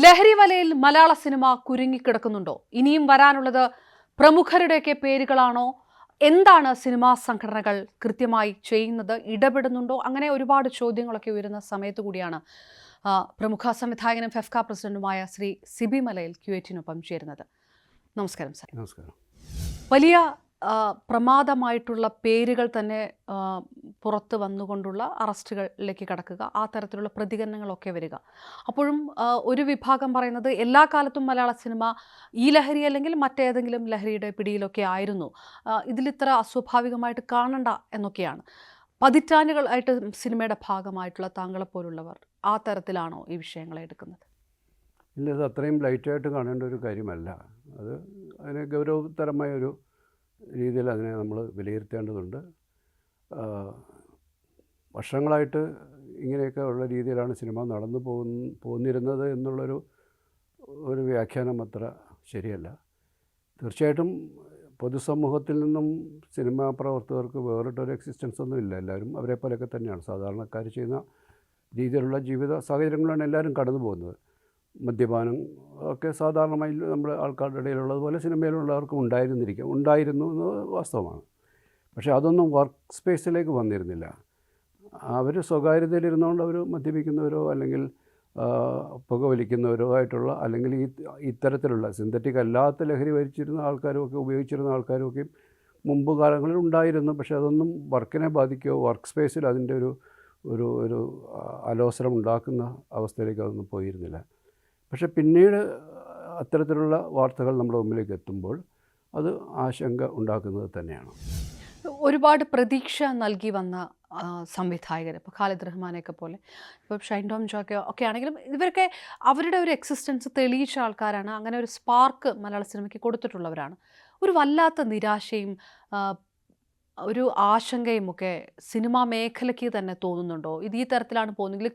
ലഹരി വലയിൽ മലയാള സിനിമ കുരുങ്ങിക്കിടക്കുന്നുണ്ടോ? ഇനിയും വരാനുള്ളത് പ്രമുഖരുടെയൊക്കെ പേരുകളാണോ? എന്താണ് സിനിമാ സംഘടനകൾ കൃത്യമായി ചെയ്യുന്നത്? ഇടപെടുന്നുണ്ടോ? അങ്ങനെ ഒരുപാട് ചോദ്യങ്ങളൊക്കെ ഉയരുന്ന സമയത്ത് കൂടിയാണ് പ്രമുഖ സംവിധായകനും ഫെഫ്ക പ്രസിഡന്റുമായ ശ്രീ സിബി മലയിൽ ക്യുവേറ്റിനൊപ്പം ചേരുന്നത്. നമസ്കാരം സർ. നമസ്കാരം. വലിയ പ്രമാദമായിട്ടുള്ള പേരുകൾ തന്നെ പുറത്ത് വന്നുകൊണ്ടുള്ള അറസ്റ്റുകളിലേക്ക് കടക്കുക, ആ തരത്തിലുള്ള പ്രതികരണങ്ങളൊക്കെ വരിക. അപ്പോഴും ഒരു വിഭാഗം പറയുന്നത് എല്ലാ കാലത്തും മലയാള സിനിമ ഈ ലഹരി അല്ലെങ്കിൽ മറ്റേതെങ്കിലും ലഹരിയുടെ പിടിയിലൊക്കെ ആയിരുന്നു, ഇതിലിത്ര അസ്വാഭാവികമായിട്ട് കാണണ്ട എന്നൊക്കെയാണ്. പതിറ്റാണ്ടുകളായിട്ട് സിനിമയുടെ ഭാഗമായിട്ടുള്ള താങ്കളെപ്പോലുള്ളവർ ആ തരത്തിലാണോ ഈ വിഷയങ്ങളെ എടുക്കുന്നത്? ഇല്ല, ഇത് അത്രയും ലൈറ്റായിട്ട് കാണേണ്ട ഒരു കാര്യമല്ല. അതിന് ഗൗരവതരമായൊരു രീതിയിൽ അതിനെ നമ്മൾ വിലയിരുത്തേണ്ടതുണ്ട്. വർഷങ്ങളായിട്ട് ഇങ്ങനെയൊക്കെ ഉള്ള രീതിയിലാണ് സിനിമ നടന്നു പോന്നിരുന്നത് എന്നുള്ളൊരു വ്യാഖ്യാനം അത്ര ശരിയല്ല. തീർച്ചയായിട്ടും പൊതുസമൂഹത്തിൽ നിന്നും സിനിമാ പ്രവർത്തകർക്ക് വേറിട്ടൊരു എക്സിസ്റ്റൻസ് ഒന്നും ഇല്ല. എല്ലാവരും അവരെ പോലെയൊക്കെ തന്നെയാണ്. സാധാരണക്കാർ ചെയ്യുന്ന രീതിയിലുള്ള ജീവിത സാഹചര്യങ്ങളാണ് എല്ലാവരും കടന്നു പോകുന്നത്. മദ്യപാനം ഒക്കെ സാധാരണമായി നമ്മുടെ ആൾക്കാരുടെ ഇടയിലുള്ളതുപോലെ സിനിമയിലുള്ളവർക്കും ഉണ്ടായിരുന്നു എന്ന് വാസ്തവമാണ്. പക്ഷേ അതൊന്നും വർക്ക് സ്പേസിലേക്ക് വന്നിരുന്നില്ല. അവർ സ്വകാര്യതയിലിരുന്നുകൊണ്ട് അവർ മദ്യപിക്കുന്നവരോ അല്ലെങ്കിൽ പുകവലിക്കുന്നവരോ ആയിട്ടുള്ള അല്ലെങ്കിൽ ഇത്തരത്തിലുള്ള സിന്തറ്റിക് അല്ലാത്ത ലഹരി വലിച്ചിരുന്ന ആൾക്കാരുമൊക്കെ ഉപയോഗിച്ചിരുന്ന ആൾക്കാരുമൊക്കെ മുമ്പ് കാലങ്ങളിൽ ഉണ്ടായിരുന്നു. പക്ഷേ അതൊന്നും വർക്കിനെ ബാധിക്കുകയോ വർക്ക് സ്പേസിൽ അതിൻ്റെ ഒരു അലോസരം ഉണ്ടാക്കുന്ന അവസ്ഥയിലേക്ക് അതൊന്നും പോയിരുന്നില്ല. പക്ഷേ പിന്നീട് അത്തരത്തിലുള്ള വാർത്തകൾ നമ്മുടെ മുമ്പിലേക്ക് എത്തുമ്പോൾ അത് ആശങ്ക ഉണ്ടാക്കുന്നത് തന്നെയാണ്. ഒരുപാട് പ്രതീക്ഷ നൽകി വന്ന സംവിധായകർ, ഇപ്പോൾ ഖാലിദ് റഹ്മാനെയൊക്കെ പോലെ, ഇപ്പോൾ ഷൈൻ ടോം ജോക്ക് ഒക്കെ ആണെങ്കിലും ഇവരൊക്കെ അവരുടെ ഒരു എക്സിസ്റ്റൻസ് തെളിയിച്ച ആൾക്കാരാണ്. അങ്ങനെ ഒരു സ്പാർക്ക് മലയാള സിനിമയ്ക്ക് കൊടുത്തിട്ടുള്ളവരാണ്. ഒരു വല്ലാത്ത നിരാശയും ഒരു ആശങ്കയും ഒക്കെ സിനിമാ മേഖലയ്ക്ക് തന്നെ തോന്നുന്നുണ്ടോ? ഇത് ഈ തരത്തിലാണ് പോകുന്നതെങ്കിൽ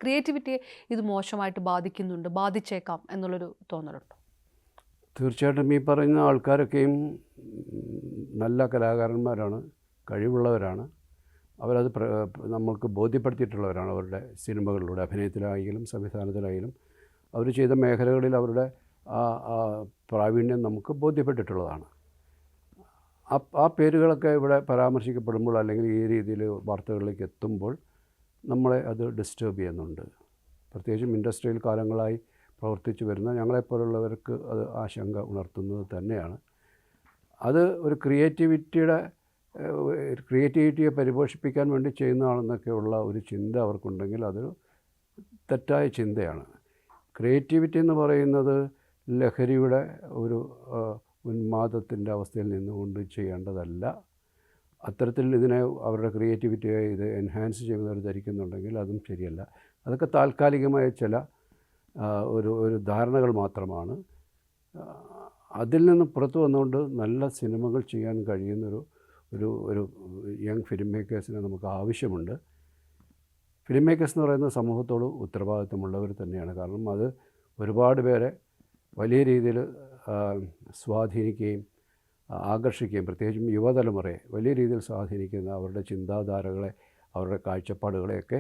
ക്രിയേറ്റിവിറ്റിയെ ഇത് മോശമായിട്ട് ബാധിച്ചേക്കാം എന്നുള്ളൊരു തോന്നലുണ്ടോ? തീർച്ചയായിട്ടും ഈ പറയുന്ന ആൾക്കാരൊക്കെയും നല്ല കലാകാരന്മാരാണ്, കഴിവുള്ളവരാണ്. അവരത് നമ്മൾക്ക് ബോധ്യപ്പെടുത്തിയിട്ടുള്ളവരാണ്. അവരുടെ സിനിമകളിലൂടെ, അഭിനയത്തിലായാലും സംവിധാനത്തിലായാലും അവർ ചെയ്ത മേഖലകളിൽ അവരുടെ ആ പ്രാവീണ്യം നമുക്ക് ബോധ്യപ്പെട്ടിട്ടുള്ളതാണ്. ആ പേരുകളൊക്കെ ഇവിടെ പരാമർശിക്കപ്പെടുമ്പോൾ അല്ലെങ്കിൽ ഈ രീതിയിൽ വാർത്തകളിലേക്ക് എത്തുമ്പോൾ നമ്മളെ അത് ഡിസ്റ്റർബ് ചെയ്യുന്നുണ്ട്. പ്രത്യേകിച്ചും ഇൻഡസ്ട്രിയിൽ കാലങ്ങളായി പ്രവർത്തിച്ചു വരുന്ന ഞങ്ങളെപ്പോലുള്ളവർക്ക് അത് ആശങ്ക ഉണർത്തുന്നത് തന്നെയാണ്. അത് ഒരു ക്രിയേറ്റിവിറ്റിയെ പരിപോഷിപ്പിക്കാൻ വേണ്ടി ചെയ്യുന്നതാണെന്നൊക്കെയുള്ള ഒരു ചിന്ത അവർക്കുണ്ടെങ്കിൽ അതൊരു തെറ്റായ ചിന്തയാണ്. ക്രിയേറ്റിവിറ്റി എന്ന് പറയുന്നത് ലഹരിയുടെ ഒരു ഉന്മാദത്തിൻ്റെ അവസ്ഥയിൽ നിന്നുകൊണ്ട് ചെയ്യേണ്ടതല്ല. അത്തരത്തിൽ ഇതിനെ അവരുടെ ക്രിയേറ്റിവിറ്റിയെ ഇത് എൻഹാൻസ് ചെയ്യുന്നവർ ധരിക്കുന്നുണ്ടെങ്കിൽ അതും ശരിയല്ല. അതൊക്കെ താൽക്കാലികമായ ചില ഒരു ധാരണകൾ മാത്രമാണ്. അതിൽ നിന്ന് പുറത്തു വന്നുകൊണ്ട് നല്ല സിനിമകൾ ചെയ്യാൻ കഴിയുന്നൊരു യങ് ഫിലിം മേക്കേഴ്സിനെ നമുക്ക് ആവശ്യമുണ്ട്. ഫിലിം മേക്കേഴ്സ് എന്ന് പറയുന്നത് സമൂഹത്തോട് ഉത്തരവാദിത്തമുള്ളവർ തന്നെയാണ്. കാരണം അത് ഒരുപാട് പേരെ വലിയ രീതിയിൽ സ്വാധീനിക്കുകയും ആകർഷിക്കുകയും പ്രത്യേകിച്ചും യുവതലമുറയെ വലിയ രീതിയിൽ സ്വാധീനിക്കുന്ന അവരുടെ ചിന്താധാരകളെ, അവരുടെ കാഴ്ചപ്പാടുകളെയൊക്കെ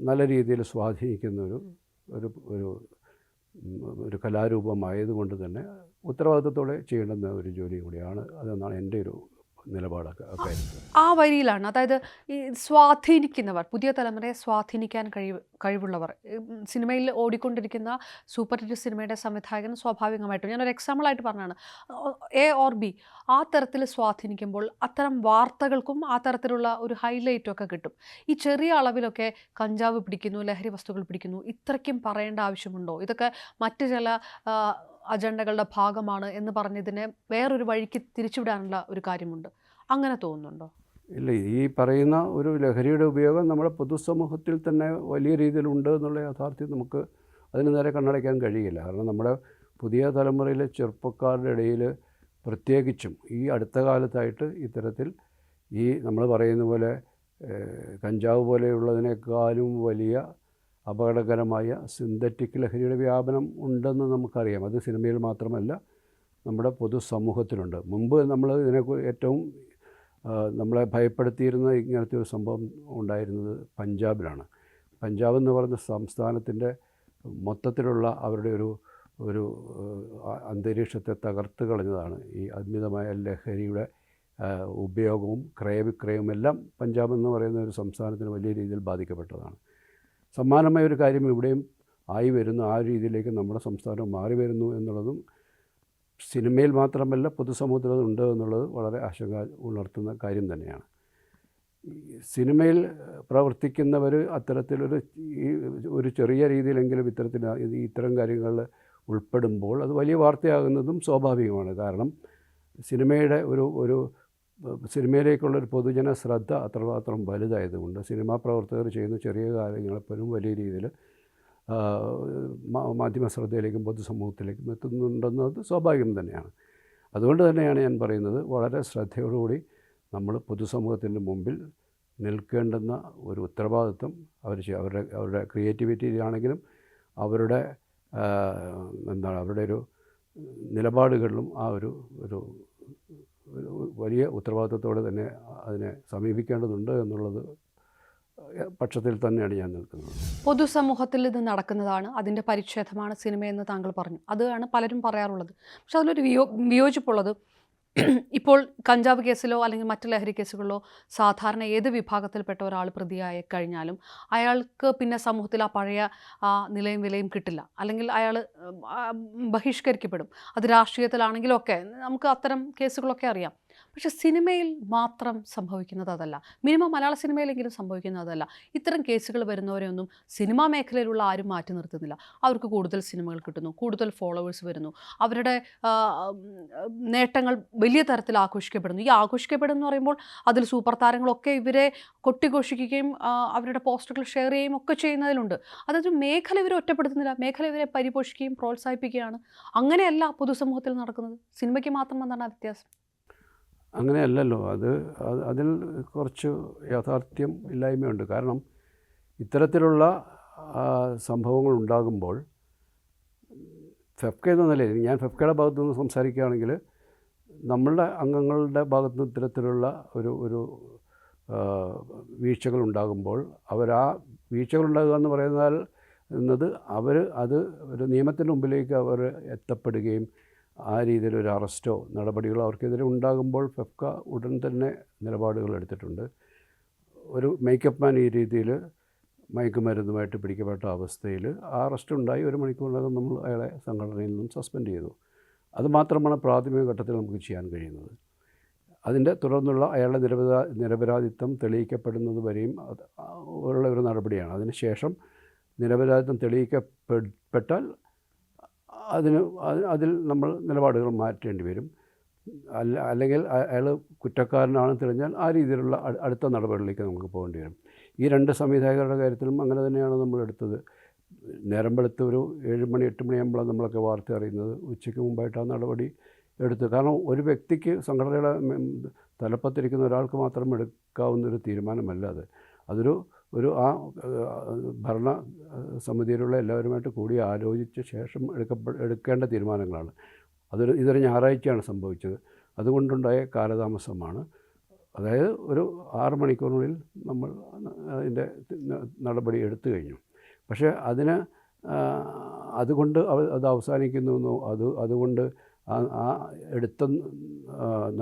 നല്ല രീതിയിൽ സ്വാധീനിക്കുന്ന ഒരു കലാരൂപമായതുകൊണ്ട് തന്നെ ഉത്തരവാദിത്തത്തോടെ ചെയ്യേണ്ടുന്ന ഒരു ജോലി കൂടിയാണ് അതെന്നാണ് എൻ്റെ ഒരു നിലപാടൊക്കെ. ആ വരിയിലാണ്, അതായത് ഈ സ്വാധീനിക്കുന്നവർ, പുതിയ തലമുറയെ സ്വാധീനിക്കാൻ കഴിവുള്ളവർ, സിനിമയിൽ ഓടിക്കൊണ്ടിരിക്കുന്ന സൂപ്പർ ഹിറ്റ് സിനിമയുടെ സംവിധായകൻ സ്വാഭാവികമായിട്ടും, ഞാനൊരു എക്സാമ്പിളായിട്ട് പറഞ്ഞാണ്, എ ഓർ ബി ആ തരത്തിൽ സ്വാധീനിക്കുമ്പോൾ അത്തരം വാർത്തകൾക്കും ആ തരത്തിലുള്ള ഒരു ഹൈലൈറ്റും ഒക്കെ കിട്ടും. ഈ ചെറിയ അളവിലൊക്കെ കഞ്ചാവ് പിടിക്കുന്നു, ലഹരി വസ്തുക്കൾ പിടിക്കുന്നു, ഇത്രയ്ക്കും പറയേണ്ട ആവശ്യമുണ്ടോ? ഇതൊക്കെ മറ്റ് ചില അജണ്ടകളുടെ ഭാഗമാണ് എന്ന് പറഞ്ഞതിനെ വേറൊരു വഴിക്ക് തിരിച്ചുവിടാനുള്ള ഒരു കാര്യമുണ്ട്. അങ്ങനെ തോന്നുന്നുണ്ടോ? ഇല്ല, ഈ പറയുന്ന ഒരു ലഹരിയുടെ ഉപയോഗം നമ്മുടെ പൊതുസമൂഹത്തിൽ തന്നെ വലിയ രീതിയിലുണ്ട് എന്നുള്ള യാഥാർത്ഥ്യം നമുക്ക് അതിന് നേരെ കണ്ണടയ്ക്കാൻ കഴിയില്ല. കാരണം നമ്മുടെ പുതിയ തലമുറയിലെ ചെറുപ്പക്കാരുടെ ഇടയിൽ പ്രത്യേകിച്ചും ഈ അടുത്ത കാലത്തായിട്ട് ഇത്തരത്തിൽ ഈ നമ്മൾ പറയുന്ന പോലെ കഞ്ചാവ് പോലെയുള്ളതിനേക്കാളും വലിയ അപകടകരമായ സിന്തറ്റിക് ലഹരിയുടെ വ്യാപനം ഉണ്ടെന്ന് നമുക്കറിയാം. അത് സിനിമയിൽ മാത്രമല്ല, നമ്മുടെ പൊതുസമൂഹത്തിലുണ്ട്. മുമ്പ് നമ്മൾ ഏറ്റവും നമ്മളെ ഭയപ്പെടുത്തിയിരുന്ന ഇങ്ങനത്തെ ഒരു സംഭവം ഉണ്ടായിരുന്നത് പഞ്ചാബിലാണ്. പഞ്ചാബ് എന്ന് പറയുന്ന സംസ്ഥാനത്തിൻ്റെ മൊത്തത്തിലുള്ള അവരുടെ ഒരു അന്തരീക്ഷത്തെ തകർത്ത് കളഞ്ഞതാണ് ഈ അമിതമായ ലഹരിയുടെ ഉപയോഗവും ക്രയവിക്രയവും എല്ലാം പഞ്ചാബ് എന്ന് പറയുന്ന ഒരു സംസ്ഥാനത്തിന് വലിയ രീതിയിൽ ബാധിക്കപ്പെട്ടതാണ്. സമാനമായ ഒരു കാര്യം ഇവിടെയും ആയി വരുന്നു. ആ രീതിയിലേക്ക് നമ്മുടെ സംസ്ഥാനം മാറി വരുന്നു എന്നുള്ളതും സിനിമയിൽ മാത്രമല്ല പൊതുസമൂഹത്തിൽ അതുണ്ട് എന്നുള്ളത് വളരെ ആശങ്ക ഉണർത്തുന്ന കാര്യം തന്നെയാണ്. സിനിമയിൽ പ്രവർത്തിക്കുന്നവർ അത്തരത്തിലൊരു ഒരു ചെറിയ രീതിയിലെങ്കിലും ഇത്തരം കാര്യങ്ങളിൽ ഉൾപ്പെടുമ്പോൾ അത് വലിയ വാർത്തയാകുന്നതും സ്വാഭാവികമാണ്. കാരണം സിനിമയുടെ ഒരു സിനിമയിലേക്കുള്ളൊരു പൊതുജന ശ്രദ്ധ അത്രമാത്രം വലുതായതുകൊണ്ട് സിനിമാ പ്രവർത്തകർ ചെയ്യുന്ന ചെറിയ കാര്യങ്ങളെപ്പോലും വലിയ രീതിയിൽ മാധ്യമ ശ്രദ്ധയിലേക്കും പൊതുസമൂഹത്തിലേക്കും എത്തുന്നുണ്ടെന്നത് സ്വാഭാവികം തന്നെയാണ്. അതുകൊണ്ട് തന്നെയാണ് ഞാൻ പറയുന്നത്, വളരെ ശ്രദ്ധയോടുകൂടി നമ്മൾ പൊതുസമൂഹത്തിൻ്റെ മുമ്പിൽ നിൽക്കേണ്ടുന്ന ഒരു ഉത്തരവാദിത്വം അവരുടെ ക്രിയേറ്റിവിറ്റി ആണെങ്കിലും അവരുടെ അവരുടെ ഒരു നിലപാടുകളിലും ആ ഒരു വലിയ ഉത്തരവാദിത്വത്തോടെ തന്നെ അതിനെ സമീപിക്കേണ്ടതുണ്ട് എന്നുള്ളത് പക്ഷത്തിൽ തന്നെയാണ് ഞാൻ നിൽക്കുന്നത്. പൊതുസമൂഹത്തിൽ ഇത് നടക്കുന്നതാണ്, അതിൻ്റെ പരിച്ഛേദമാണ് സിനിമയെന്ന് താങ്കൾ പറഞ്ഞു. അതാണ് പലരും പറയാറുള്ളത്. പക്ഷെ അതിലൊരു വിയോജിപ്പുള്ളത്, ഇപ്പോൾ കഞ്ചാവ് കേസിലോ അല്ലെങ്കിൽ മറ്റ് ലഹരി കേസുകളിലോ സാധാരണ ഏത് വിഭാഗത്തിൽപ്പെട്ട ഒരാൾ പ്രതിയായി കഴിഞ്ഞാലും അയാൾക്ക് പിന്നെ സമൂഹത്തിൽ ആ പഴയ നിലയും വിലയും കിട്ടില്ല, അല്ലെങ്കിൽ അയാൾ ബഹിഷ്കരിക്കപ്പെടും. അത് രാഷ്ട്രീയത്തിലാണെങ്കിലും ഒക്കെ നമുക്ക് അത്തരം കേസുകളൊക്കെ അറിയാം. പക്ഷെ സിനിമയിൽ മാത്രം സംഭവിക്കുന്നത് അതല്ല, മിനിമം മലയാള സിനിമയിലെങ്കിലും സംഭവിക്കുന്നത് അതല്ല. ഇത്തരം കേസുകൾ വരുന്നവരെയൊന്നും സിനിമാ മേഖലയിലുള്ള ആരും മാറ്റി നിർത്തുന്നില്ല. അവർക്ക് കൂടുതൽ സിനിമകൾ കിട്ടുന്നു, കൂടുതൽ ഫോളോവേഴ്സ് വരുന്നു, അവരുടെ നേട്ടങ്ങൾ വലിയ തരത്തിൽ ആഘോഷിക്കപ്പെടുന്നു. ഈ ആഘോഷിക്കപ്പെടുന്നു എന്ന് പറയുമ്പോൾ അതിൽ സൂപ്പർ താരങ്ങളൊക്കെ ഇവരെ കൊട്ടിഘോഷിക്കുകയും അവരുടെ പോസ്റ്ററുകൾ ഷെയർ ചെയ്യുകയും ഒക്കെ ചെയ്യുന്നതിലുണ്ട്. അതായത് മേഖല ഇവരെ ഒറ്റപ്പെടുത്തുന്നില്ല, മേഖല ഇവരെ പരിപോഷിക്കുകയും പ്രോത്സാഹിപ്പിക്കുകയാണ്. അങ്ങനെയല്ല പൊതുസമൂഹത്തിൽ നടക്കുന്നത്. സിനിമയ്ക്ക് മാത്രം എന്താണ് വ്യത്യാസം? അങ്ങനെയല്ലല്ലോ. അതിൽ കുറച്ച് യാഥാർത്ഥ്യം ഇല്ലായ്മയുണ്ട്. കാരണം ഇത്തരത്തിലുള്ള സംഭവങ്ങൾ ഉണ്ടാകുമ്പോൾ ഫെഫ്ക എന്ന നിലയിൽ ഞാൻ ഫെഫ്കയുടെ ഭാഗത്തു നിന്ന് സംസാരിക്കുകയാണെങ്കിൽ നമ്മളുടെ അംഗങ്ങളുടെ ഭാഗത്തു നിന്ന് ഇത്തരത്തിലുള്ള ഒരു വീഴ്ചകൾ ഉണ്ടാകുമ്പോൾ വീഴ്ചകളുണ്ടാകുക എന്ന് പറയുന്നത് അത് ഒരു നിയമത്തിൻ്റെ മുമ്പിലേക്ക് അവർ എത്തപ്പെടുകയും ആ രീതിയിൽ ഒരു അറസ്റ്റോ നടപടികളോ അവർക്കെതിരെ ഉണ്ടാകുമ്പോൾ ഫെഫ്ക ഉടൻ തന്നെ നിലപാടുകൾ എടുത്തിട്ടുണ്ട്. ഒരു മേക്കപ്പ് മാൻ ഈ രീതിയിൽ മയക്കുമരുന്നുമായിട്ട് പിടിക്കപ്പെട്ട അവസ്ഥയിൽ ആ അറസ്റ്റ് ഉണ്ടായി 1 മണിക്കൂറിനകം നമ്മൾ അയാളെ സംഘടനയിൽ നിന്നും സസ്പെൻഡ് ചെയ്തു. അതുമാത്രമാണ് പ്രാഥമിക ഘട്ടത്തിൽ നമുക്ക് ചെയ്യാൻ കഴിയുന്നത്. അതിൻ്റെ തുടർന്നുള്ള അയാളുടെ നിരപരാധിത്വം തെളിയിക്കപ്പെടുന്നത് വരെയും ഉള്ള ഒരു നടപടിയാണ്. അതിനുശേഷം നിരപരാധിത്വം തെളിയിക്കപ്പെട്ടാൽ അതിൽ നമ്മൾ നിലപാടുകൾ മാറ്റേണ്ടി വരും. അല്ലെങ്കിൽ അയാൾ കുറ്റക്കാരനാണ് തെളിഞ്ഞാൽ ആ രീതിയിലുള്ള അടുത്ത നടപടികളിലേക്ക് നമുക്ക് പോകേണ്ടി വരും. ഈ 2 സംവിധായകരുടെ കാര്യത്തിലും അങ്ങനെ തന്നെയാണ് നമ്മൾ എടുത്തത്. നേരം വെളുത്ത് ഒരു 7 മണി 8 മണിയാകുമ്പോഴാണ് നമ്മളൊക്കെ വാർത്ത അറിയുന്നത്. ഉച്ചയ്ക്ക് മുമ്പായിട്ട് ആ നടപടി എടുത്തു. കാരണം ഒരു വ്യക്തിക്ക് സംഘടനയുടെ തലപ്പത്തിരിക്കുന്ന ഒരാൾക്ക് മാത്രം എടുക്കാവുന്നൊരു തീരുമാനമല്ല അത്. അതൊരു ഭരണ സമിതിയിലുള്ള എല്ലാവരുമായിട്ട് കൂടി ആലോചിച്ച ശേഷം എടുക്കേണ്ട തീരുമാനങ്ങളാണ്. ഇതൊരു ഞായറാഴ്ചയാണ് സംഭവിച്ചത്. അതുകൊണ്ടുണ്ടായ കാലതാമസമാണ്. അതായത് ഒരു 6 മണിക്കൂറിനുള്ളിൽ നമ്മൾ അതിൻ്റെ നടപടി എടുത്തു കഴിഞ്ഞു. പക്ഷേ അതുകൊണ്ട് അത് അവസാനിക്കുന്നുവെന്നോ അതുകൊണ്ട് ആ എടുത്ത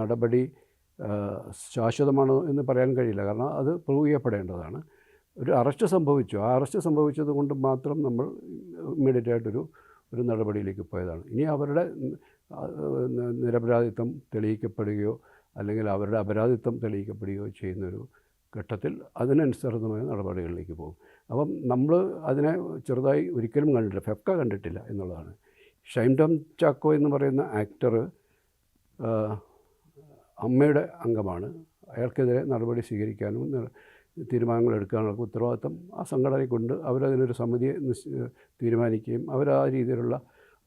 നടപടി ശാശ്വതമാണോ എന്ന് പറയാൻ കഴിയില്ല. കാരണം അത് പ്രൂവ് ചെയ്യപ്പെടേണ്ടതാണ്. ഒരു അറസ്റ്റ് സംഭവിച്ചു. ആ അറസ്റ്റ് സംഭവിച്ചത് കൊണ്ട് മാത്രം നമ്മൾ ഇമ്മീഡിയറ്റായിട്ടൊരു നടപടിയിലേക്ക് പോയതാണ്. ഇനി അവരുടെ നിരപരാധിത്വം തെളിയിക്കപ്പെടുകയോ അല്ലെങ്കിൽ അവരുടെ അപരാധിത്വം തെളിയിക്കപ്പെടുകയോ ചെയ്യുന്നൊരു ഘട്ടത്തിൽ അതിനനുസൃതമായ നടപടികളിലേക്ക് പോകും. അപ്പം നമ്മൾ അതിനെ ചെറുതായി ഒരിക്കലും കണ്ടിട്ടില്ല, ഫെഫ്ക കണ്ടിട്ടില്ല എന്നുള്ളതാണ്. ഷൈൻ ടോം ചാക്കോ എന്ന് പറയുന്ന ആക്ടർ അമ്മയുടെ അംഗമാണ്. അയാൾക്കെതിരെ നടപടി സ്വീകരിക്കാനും തീരുമാനങ്ങൾ എടുക്കാനുള്ള ഉത്തരവാദിത്വം ആ സംഘടനയ്ക്കുണ്ട്. അവരതിനൊരു സമിതിയെ തീരുമാനിക്കുകയും അവർ ആ രീതിയിലുള്ള